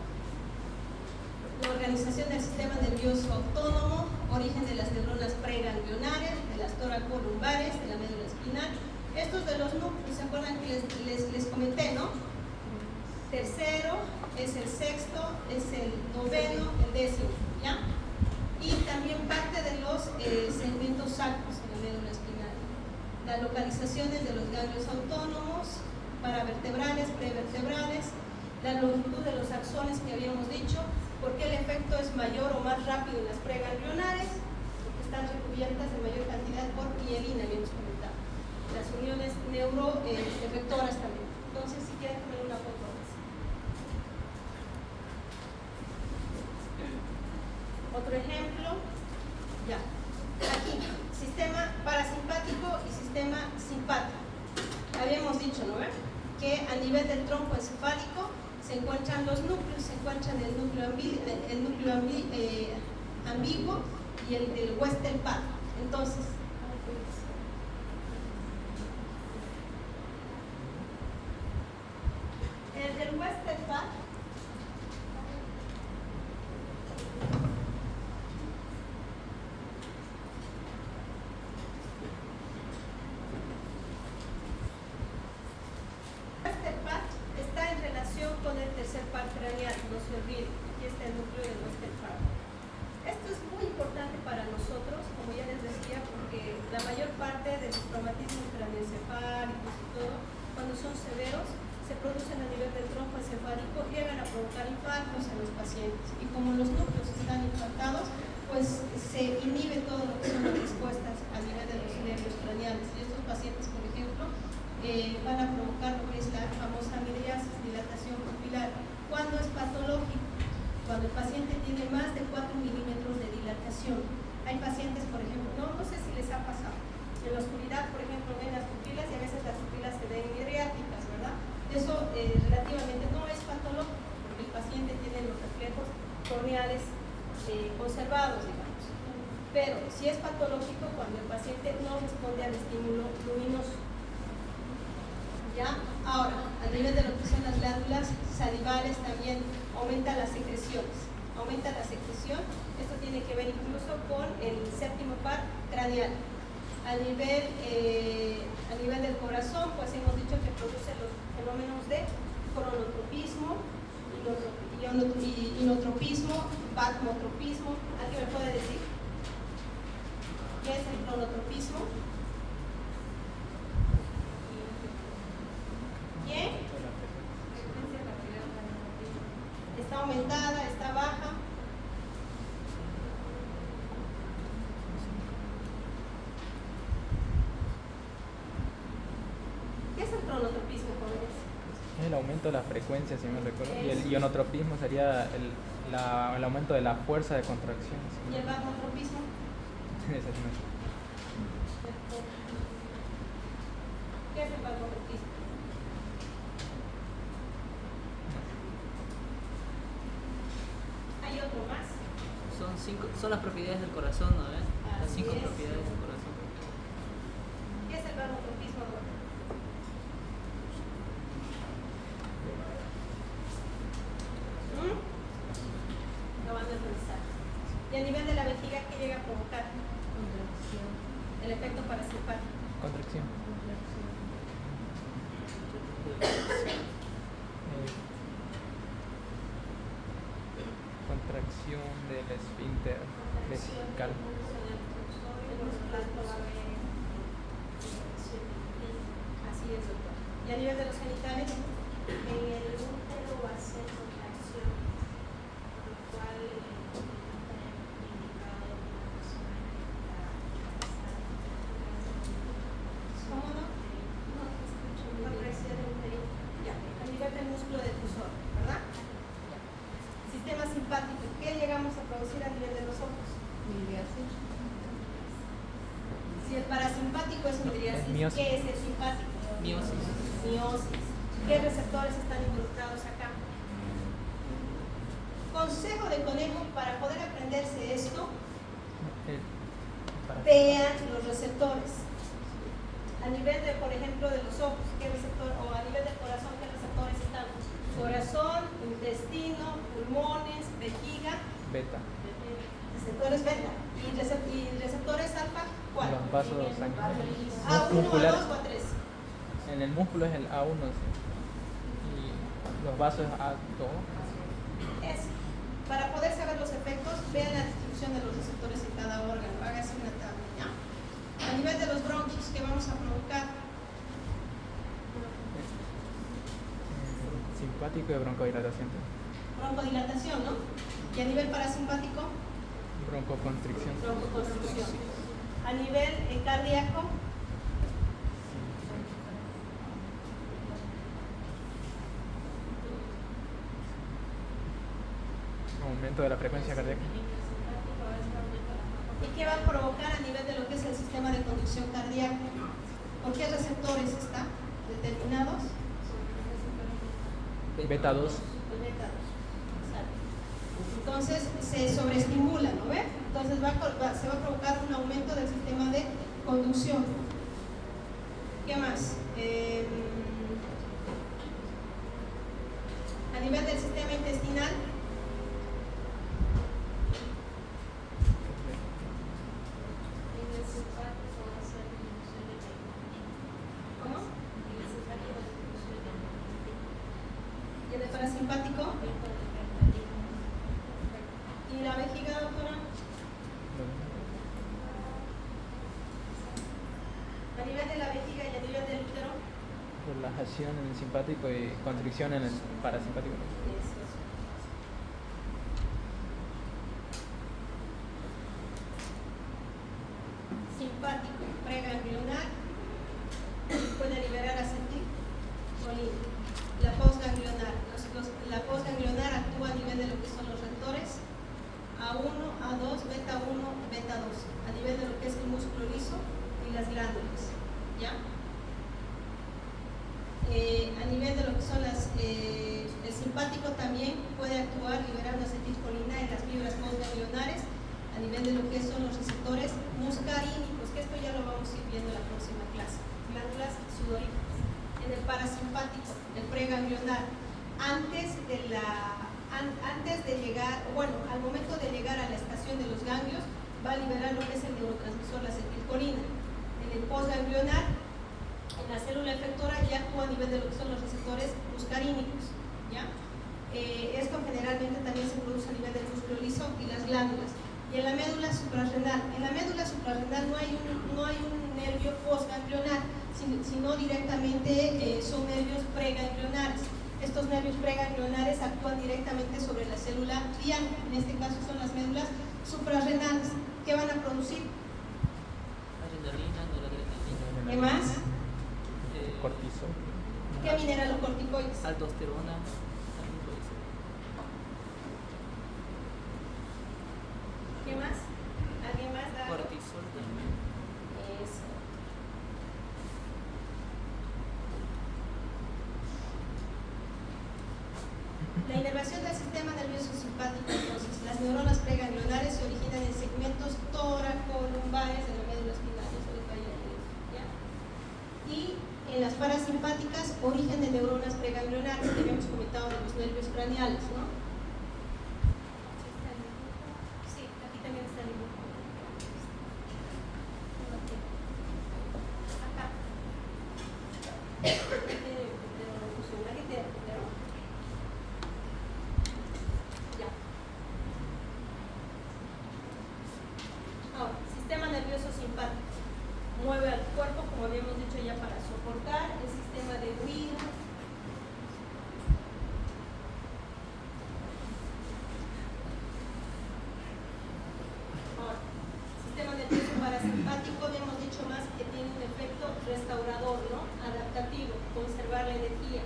La organización del sistema nervioso autónomo, origen de las neuronas preganglionares, de las toracolumbares, de la médula espinal. Estos de los núcleos, ¿se acuerdan que les comenté, no? Tercero, es el sexto, es el noveno, el décimo, ¿ya? Y también parte de los segmentos sacros de la médula espinal. Las localizaciones de los ganglios autónomos, paravertebrales, prevertebrales, la longitud de los axones que habíamos dicho, porque el efecto es mayor o más rápido en las preganglionares, porque están recubiertas en mayor cantidad por mielina, habíamos comentado. Las uniones neuroefectoras también. Entonces, si quieren poner una foto más. Otro ejemplo, ya. Aquí, sistema parasimpático y sistema simpático. Habíamos dicho, ¿no? Que a nivel del tronco encefálico se encuentran los núcleos, se encuentran el núcleo ambiguo y el del Western-Pat. Entonces, el del Western-Pat que la mayor parte de los traumatismos craneoencefálicos y todo, cuando son severos, se producen a nivel del tronco encefálico, llegan a provocar infartos en los pacientes. Y como los núcleos están infartados, pues se inhibe todo lo que son las respuestas a nivel de los nervios craneales. Y estos pacientes, por ejemplo, van a provocar lo que es la famosa midriasis, dilatación pupilar. ¿Cuándo es patológico? Cuando el paciente tiene más de 4 milímetros de dilatación. Hay pacientes, por ejemplo, no sé si les ha pasado, en la oscuridad, por ejemplo, ven las pupilas y a veces las pupilas se ven midriáticas, ¿verdad? Eso relativamente no es patológico, porque el paciente tiene los reflejos corneales conservados, digamos. Pero sí es patológico cuando el paciente no responde al estímulo luminoso. ¿Ya? Ahora, a nivel de lo que son las glándulas salivales también aumenta las secreciones. Aumenta la secreción, esto tiene que ver incluso con el séptimo par craneal. A nivel del corazón, pues hemos dicho que produce los fenómenos de cronotropismo, inotropismo, batmotropismo. ¿Alguien me puede decir qué es el cronotropismo? ¿Quién? ¿Está aumentada? ¿Está baja? ¿Qué es el cronotropismo, jóvenes? Es el aumento de la frecuencia, si me recuerdo. Y el ionotropismo sería el aumento de la fuerza de contracción. ¿Y el batmotropismo? Ese es nuestro. ¿Qué es el batmotropismo? ¿Hay otro más? Son las propiedades del corazón, ¿no? Las 5 Así es. propiedades del corazón. ¿Qué es el batmotropismo? Lo van a revisar. Y a nivel de la vejiga, ¿qué llega a provocar? Contracción. El efecto parasimpático. Contracción. Contracción del esfínter vesical. Así es, doctor. ¿Y a nivel de los genitales? En el útero va a ser contracción, por lo cual no está indicado una persona que está embarazada. ¿Cómo no? No te escucho muy bien. Contracción uterina. Ya. A nivel del músculo difusor, ¿verdad? Ya. Sistema simpático. ¿Qué llegamos a producir a nivel de los ojos? Midriasis. Si el parasimpático es midriasis, miosis. ¿qué es el simpático? Miosis. Miosis. ¿Qué receptores están involucrados acá? Consejo de conejo para poder aprenderse esto, vean los receptores. A nivel de, por ejemplo, de los ojos, ¿qué receptor? O a nivel del corazón, ¿qué receptores están? Corazón, intestino, pulmones, vejiga, Beta. receptores beta. ¿Y receptores alfa? ¿Cuál? Los vasos sanguíneos. ¿A1, a Musculares. 2 o a 3? En el músculo es el A1, sí. Y los vasos A2. Es, para poder saber los efectos, vean la distribución de los receptores en cada órgano, hágase una tabla, ¿ya? A nivel de los bronquios, ¿qué vamos a provocar? Simpático y broncodilatación. Broncodilatación, ¿no? Y a nivel parasimpático, Broncoconstricción. broncoconstricción. A nivel cardíaco, Aumento de la frecuencia cardíaca. ¿y qué va a provocar a nivel de lo que es el sistema de conducción cardíaca? ¿Por qué receptores están determinados? Beta 2. El beta 2. Entonces se sobreestimula, ¿no ve? Entonces se va a provocar un aumento del sistema de conducción. ¿Qué más? A nivel del sistema intestinal, En el simpático va a ser disminución de la imunidad. ¿cómo? En el simpático disminución de la imunidad. Y en el parasimpático, Efecto del cardialismo. y la vejiga, doctora, nivel de la vejiga y a nivel del útero. Relajación en el simpático y constricción en el parasimpático. Eso. Simpático, preganglionar, puede liberar acetilcolina. La postganglionar, la postganglionar actúa a nivel de lo que son los receptores A1, A2, beta 1, beta 2, a nivel de lo que es el músculo liso y las glándulas, ¿ya? A nivel de lo que son el simpático también puede actuar liberando acetilcolina en las fibras postganglionares a nivel de lo que son los receptores muscarínicos, que esto ya lo vamos a ir viendo en la próxima clase, glándulas sudoríparas. En el parasimpático, el preganglionar, antes de llegar, bueno, al momento de llegar a la estación de los ganglios, va a liberar lo que es el neurotransmisor, la acetilcolina. En el postganglionar, en la célula efectora ya actúa a nivel de lo que son los receptores muscarínicos, ¿ya? Esto generalmente también se produce a nivel del músculo liso y las glándulas. Y en la médula suprarrenal, no hay un nervio postganglionar, sino directamente son nervios preganglionares. Estos nervios preganglionares actúan directamente sobre la célula diana, en este caso son las médulas suprarrenales. ¿Qué van a producir? Adrenalina, noradrenalina. ¿Qué más? Cortisol. ¿Qué mineralocorticoides? Aldosterona. ¿Qué más? ¿Alguien más da? Cortisol también. Eso. La inervación del sistema nervioso simpático, entonces, las neuronas preganglionares se originan en segmentos toracolumbares de la médula espinal, eso les va a ir ahí, ¿ya? Y en las parasimpáticas, origen de neuronas preganglionares, que habíamos comentado de los nervios craneales, ¿no? Sí, aquí también está el dibujo. Acá. Ya. Ahora, sistema nervioso simpático. Mueve al cuerpo, como habíamos dicho ya, para soportar el sistema de huida. Ahora, sistema nervioso parasimpático, habíamos dicho más que tiene un efecto restaurador, ¿no? Adaptativo, conservar la energía.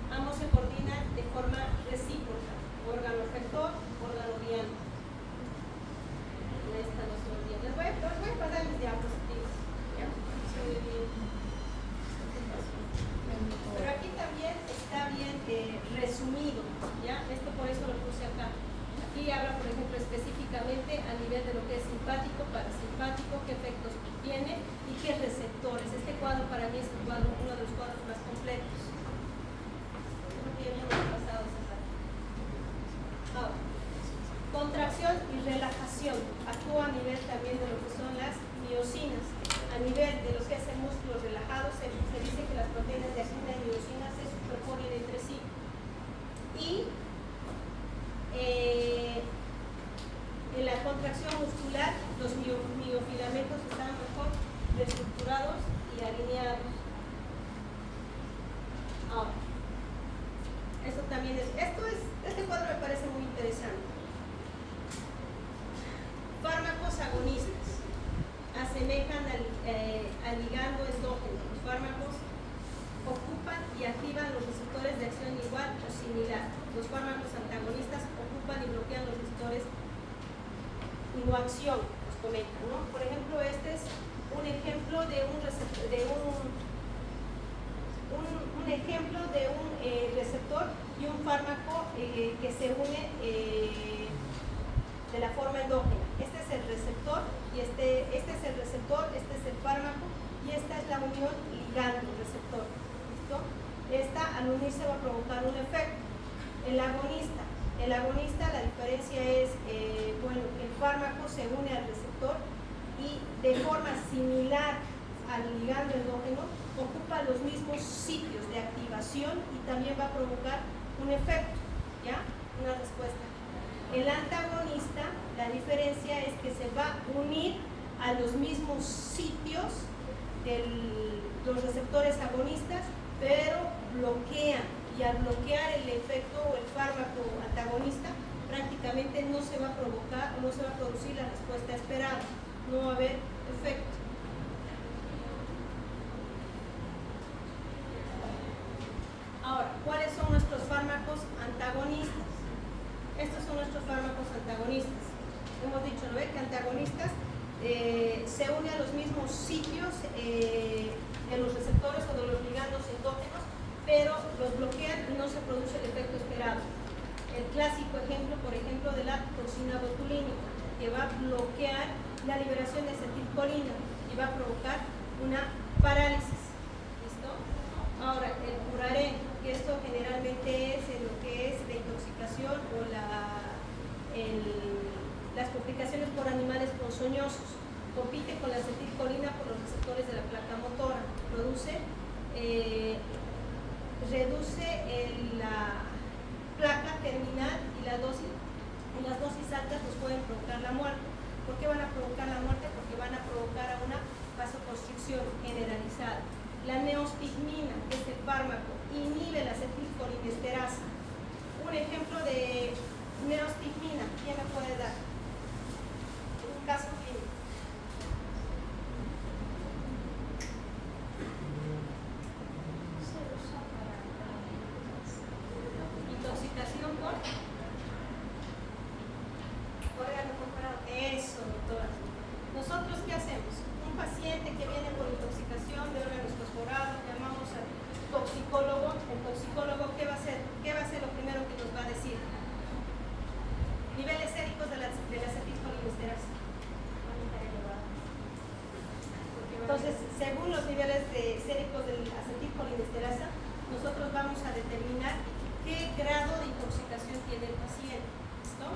Ambos se coordinan de forma recíproca, órgano efector, órgano diano. Esta no se olvida. Les voy a pasar mis diapositivas. ¿Ya? Se ve bien. Pero aquí también está bien resumido, ¿ya? Esto por eso lo puse acá. Aquí habla, por ejemplo, específicamente a nivel de lo que es simpático, parasimpático, qué efectos tiene y qué receptores. Este cuadro para mí es uno de los cuadros más completos. Creo que ya habíamos pasado esa parte. Ahora, contracción y relajación. Actúa a nivel también de lo que son las miocinas. A nivel de lo que es el músculo relajado, se dice que las proteínas de actina y miocina se superponen entre sí. Y en la contracción muscular, los miofilamentos están mejor reestructurados y alineados. Ahora, este cuadro me parece muy interesante. Fármacos agonistas asemejan al ligando endógeno. Los fármacos ocupan y activan los receptores de acción igual o similar. Los fármacos antagonistas ocupan y bloquean los receptores no acción, nos comentan, ¿no? Por ejemplo, este es un ejemplo de un receptor y un fármaco que se une de la forma endógena. Este es el receptor y este es el receptor, este es el fármaco y esta es la unión ligando-receptor. ¿Listo? Esta al unirse va a provocar un efecto. El agonista, la diferencia es que el fármaco se une al receptor y de forma similar al ligando endógeno ocupa los mismos sitios de activación y también va a provocar un efecto, ¿ya? Una respuesta. El antagonista, la diferencia es que se va a unir a los mismos sitios del los receptores agonistas, pero bloquean, y al bloquear el efecto o el fármaco antagonista, prácticamente no se va a provocar, no se va a producir la respuesta esperada, no va a haber efecto. Ahora, ¿cuáles son nuestros fármacos antagonistas? Estos son nuestros fármacos antagonistas. Hemos dicho, ¿no ve? Que antagonistas se unen a los mismos sitios de los receptores o de los ligandos endógenos, pero los bloquean y no se produce el efecto esperado. El clásico ejemplo, por ejemplo, de la toxina botulínica, que va a bloquear la liberación de acetilcolina y va a provocar una parálisis. ¿Listo? Ahora, el curarén, que esto generalmente es lo que es la intoxicación o las complicaciones por animales ponzoñosos. Compite con la acetilcolina por los receptores de la placa motora. Reduce la placa terminal y las dosis altas nos pueden provocar la muerte. ¿Por qué van a provocar la muerte? Porque van a provocar una vasoconstricción generalizada. La neostigmina, que es el fármaco, inhibe la acetilcolinesterasa. Un ejemplo de neostigmina, ¿quién me puede dar? Un caso clínico. Intoxicación por órgano comparado. Eso, doctora. ¿Nosotros qué hacemos? Un paciente que viene por intoxicación de órganos fosforados, llamamos al toxicólogo. El toxicólogo, ¿qué va a hacer? ¿Qué va a ser lo primero que nos va a decir? Niveles séricos de la acetilcolinesterasa. Entonces, según los niveles séricos de la acetilcolinesterasa, nosotros vamos a determinar qué grado de intoxicación tiene el paciente. ¿Listo?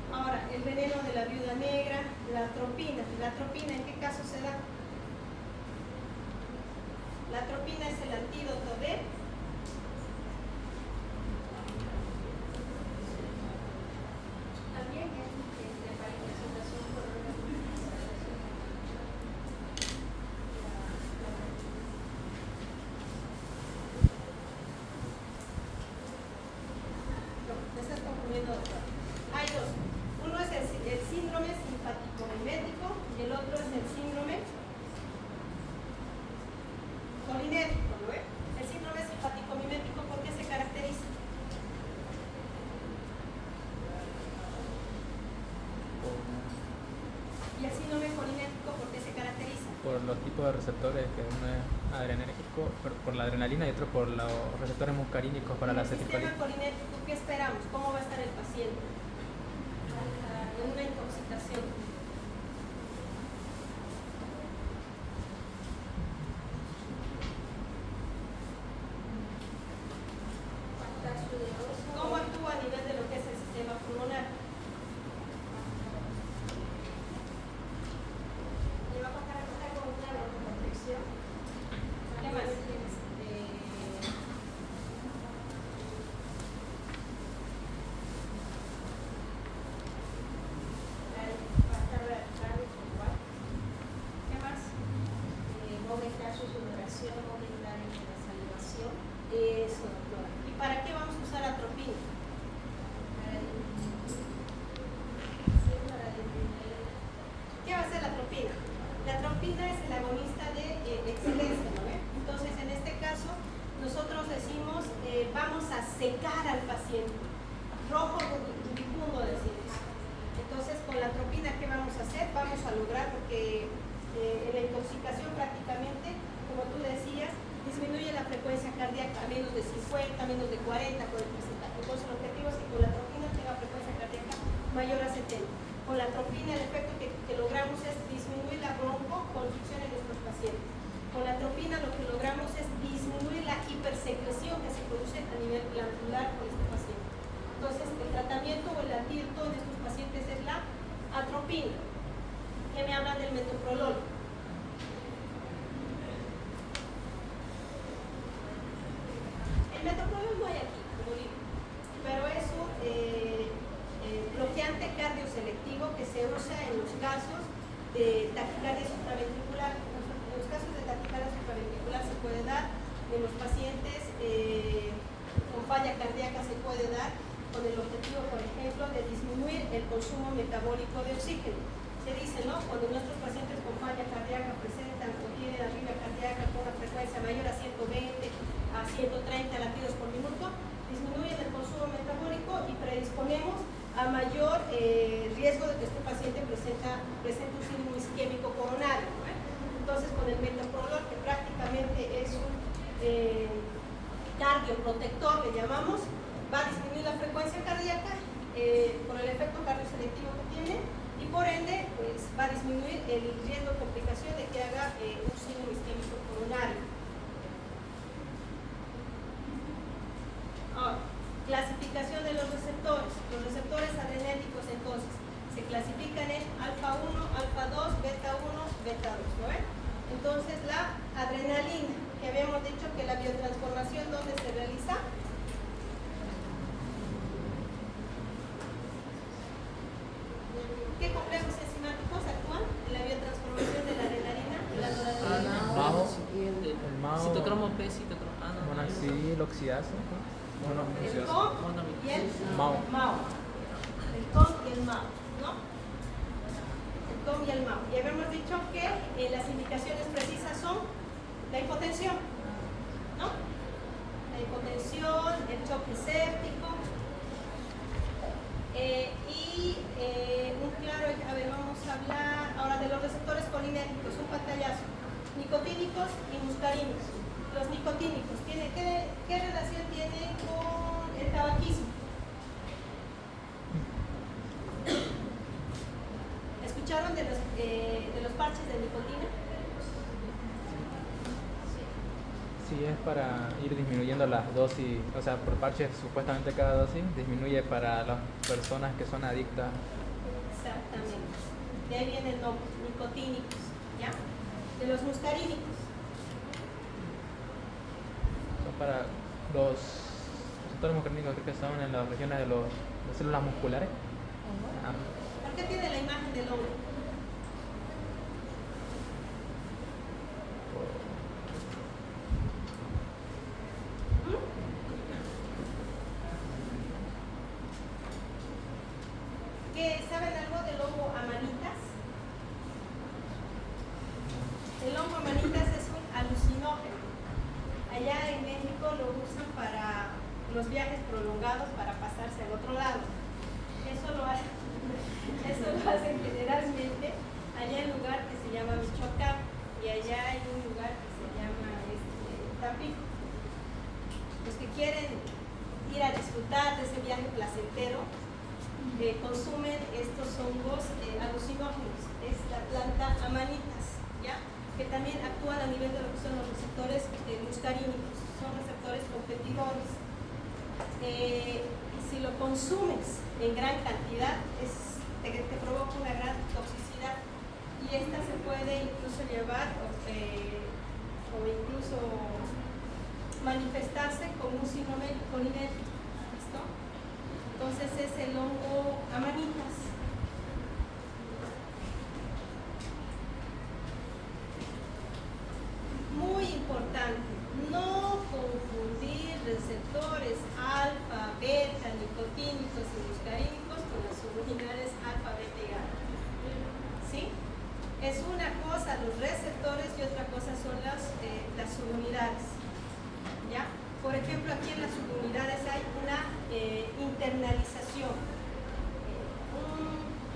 Ahora, el veneno de la viuda negra, la atropina. ¿La atropina en qué caso se da? La atropina es el antídoto de también es de para intoxicación por órgano. No, me estás confundiendo, doctor. Hay dos. Uno es el síndrome simpático-mimético y el otro es el síndrome colinérgico, ¿no ve? El síndrome simpático-mimético, ¿por qué se caracteriza? ¿Y el síndrome colinérgico por qué se caracteriza? Por los tipos de receptores, que uno es adrenérgico por la adrenalina y otro por los receptores muscarínicos para la En el sistema acetilcolina. colinérgico, ¿qué esperamos? ¿Cómo va a estar el paciente? En una intoxicación. ¿Cómo actúa a nivel de lo que es el sistema pulmonar? Le va a pasar a contar con una broncoconstricción. ¿Qué más? Va a estar radical igual. ¿Qué más? Va a aumentar su sudoración, va a aumentar la salivación. Eso, doctora. ¿Y para qué vamos a usar atropina? ¿Qué va a hacer la atropina? La atropina es el agonista de excelencia, ¿no ve? Entonces, en este caso, nosotros decimos, vamos a secar al paciente. Rojo rubicundo decimos. Entonces, con la atropina, ¿qué vamos a hacer? Vamos a lograr, porque en la intoxicación prácticamente, como tú decías, disminuye la frecuencia cardíaca a menos de 50, menos de 40 por el porcentaje. Entonces, el objetivo es que con la atropina tenga frecuencia cardíaca mayor a 70. Con la atropina el efecto que logramos es disminuir la broncoconstricción en nuestros pacientes. Con la atropina lo que logramos es disminuir la hipersecreción que se produce a nivel glandular con este paciente. Entonces, el tratamiento o el antídoto en estos pacientes es la atropina. ¿Qué me hablan del metoprolol? El metoprolol no hay aquí, como digo, pero es un bloqueante cardioselectivo que se usa en los casos de taquicardia supraventricular. En los casos de taquicardia supraventricular puede dar con el objetivo, por ejemplo, de disminuir el consumo metabólico de oxígeno. Se dice, ¿no? Cuando nuestros pacientes con falla cardíaca presentan o tienen arritmia cardíaca con una frecuencia mayor a 120 a 130 latidos por minuto, disminuyen el consumo metabólico y predisponemos a mayor riesgo de que este paciente presente un síndrome isquémico coronario, ¿no? Entonces, con el metoprolol, que prácticamente es un cardioprotector, le llamamos, va a disminuir la frecuencia cardíaca por el efecto cardioselectivo que tiene y por ende pues, va a disminuir el riesgo de complicación de que haga un síndrome isquémico coronario. Ahora, clasificación de los receptores. Los receptores adrenérgicos entonces se clasifican en alfa 1, alfa 2, beta 1, beta 2, ¿no ven? Entonces la adrenalina, que habíamos dicho que la biotransformación, ¿dónde se realiza? ¿Qué complejos enzimáticos actúan en la biotransformación de la adrenalina y la noradrenalina? El MAO, Citocromo P, citocromo. monaxidil oxidasa. Bueno, El COM y el MAO. El COM y el MAO, ¿no? El COM y el MAO. Y habíamos dicho que las indicaciones precisas son la hipotensión, ¿no? La hipotensión, el choque séptico. Un claro, a ver, vamos a hablar ahora de los receptores colinérgicos, un pantallazo. Nicotínicos y muscarínicos. Los nicotínicos, ¿qué relación tienen con el tabaquismo? ¿Escucharon de los parches de nicotina? Sí, es para ir disminuyendo las dosis, o sea, por parches supuestamente cada dosis, disminuye para las personas que son adictas. Exactamente. De ahí viene el nombre, nicotínicos, ¿ya? De los muscarínicos. Son para los receptores muscarínicos, creo que son en las regiones de las células musculares. Ah, ¿Por qué tiene la imagen del hombre? ¿Saben algo del hongo amanitas? El hongo amanitas es un alucinógeno. Allá en México lo usan para los viajes prolongados para pasarse al otro lado. Eso lo hacen generalmente allá en un lugar que se llama Michoacán y allá hay un lugar que se llama Tampico. Los que quieren ir a disfrutar de ese viaje placentero consumen estos hongos alucinógenos, es la planta amanitas, ¿ya? Que también actúan a nivel de lo que son los receptores muscarínicos, son receptores competidores. Si lo consumes en gran cantidad, te provoca una gran toxicidad y esta se puede incluso llevar o incluso manifestarse como un síndrome colinérgico. ¿Listo? Entonces es el hongo amanitas. Muy importante, no confundir receptores alfa, beta, nicotínicos y muscarínicos con los subliminales alfa, beta y gamma. ¿Sí? Es una cosa los receptores y otra cosa son las subunidades. ¿Ya? Por ejemplo, aquí en las subunidades hay una internalización.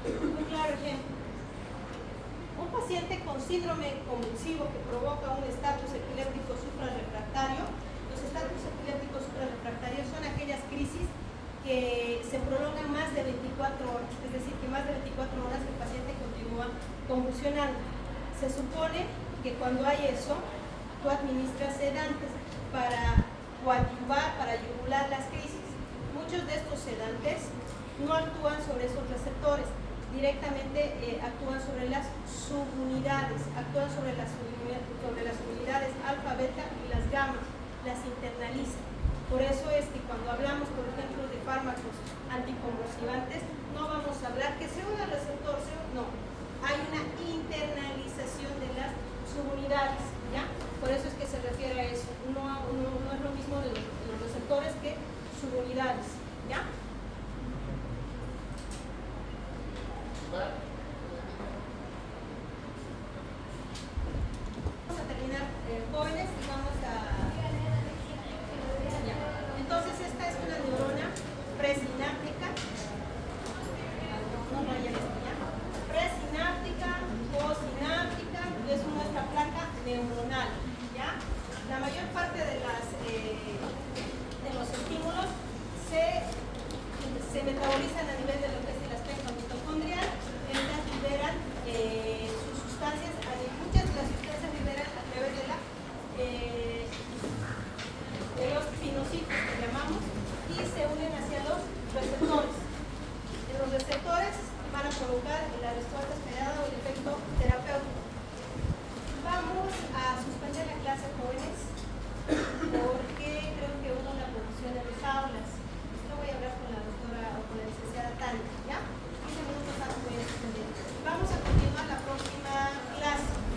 Un claro ejemplo. Un paciente con síndrome convulsivo que provoca un estatus epiléptico suprarrefractario. Los estatus epilépticos suprarrefractarios son aquellas crisis que se prolongan más de 24 horas, es decir, que más de 24 horas el paciente continúa convulsionando. Se supone que cuando hay eso, tú administras sedantes para coadyuvar, para yugular las crisis. Muchos de estos sedantes no actúan sobre esos receptores, directamente actúan sobre las subunidades, alfa, beta y las gamma, las internalizan. Por eso es que cuando hablamos, por ejemplo, de fármacos anticonvulsivantes, no vamos a hablar que sea un receptor, no, hay una internalización de las subunidades, ¿ya? Por eso es que se refiere a eso, no es lo mismo de los receptores que subunidades. ¿Ya? Vamos a terminar, jóvenes, y vamos a... Ya. Entonces esta es una neurona presináptica. No vayan esto, ¿ya? Presináptica, postsináptica, es nuestra placa neuronal, ¿ya? La mayor parte de los estímulos se metabolizan a nivel de lo que es el aspecto mitocondrial. Estas liberan sus sustancias, muchas de las sustancias liberan a través de los pinocitos que llamamos, y se unen hacia los receptores. En los receptores van a provocar la respuesta esperada o el efecto terapéutico. Vamos a suspender la clase, jóvenes, porque creo que hubo una confusión en los aulas.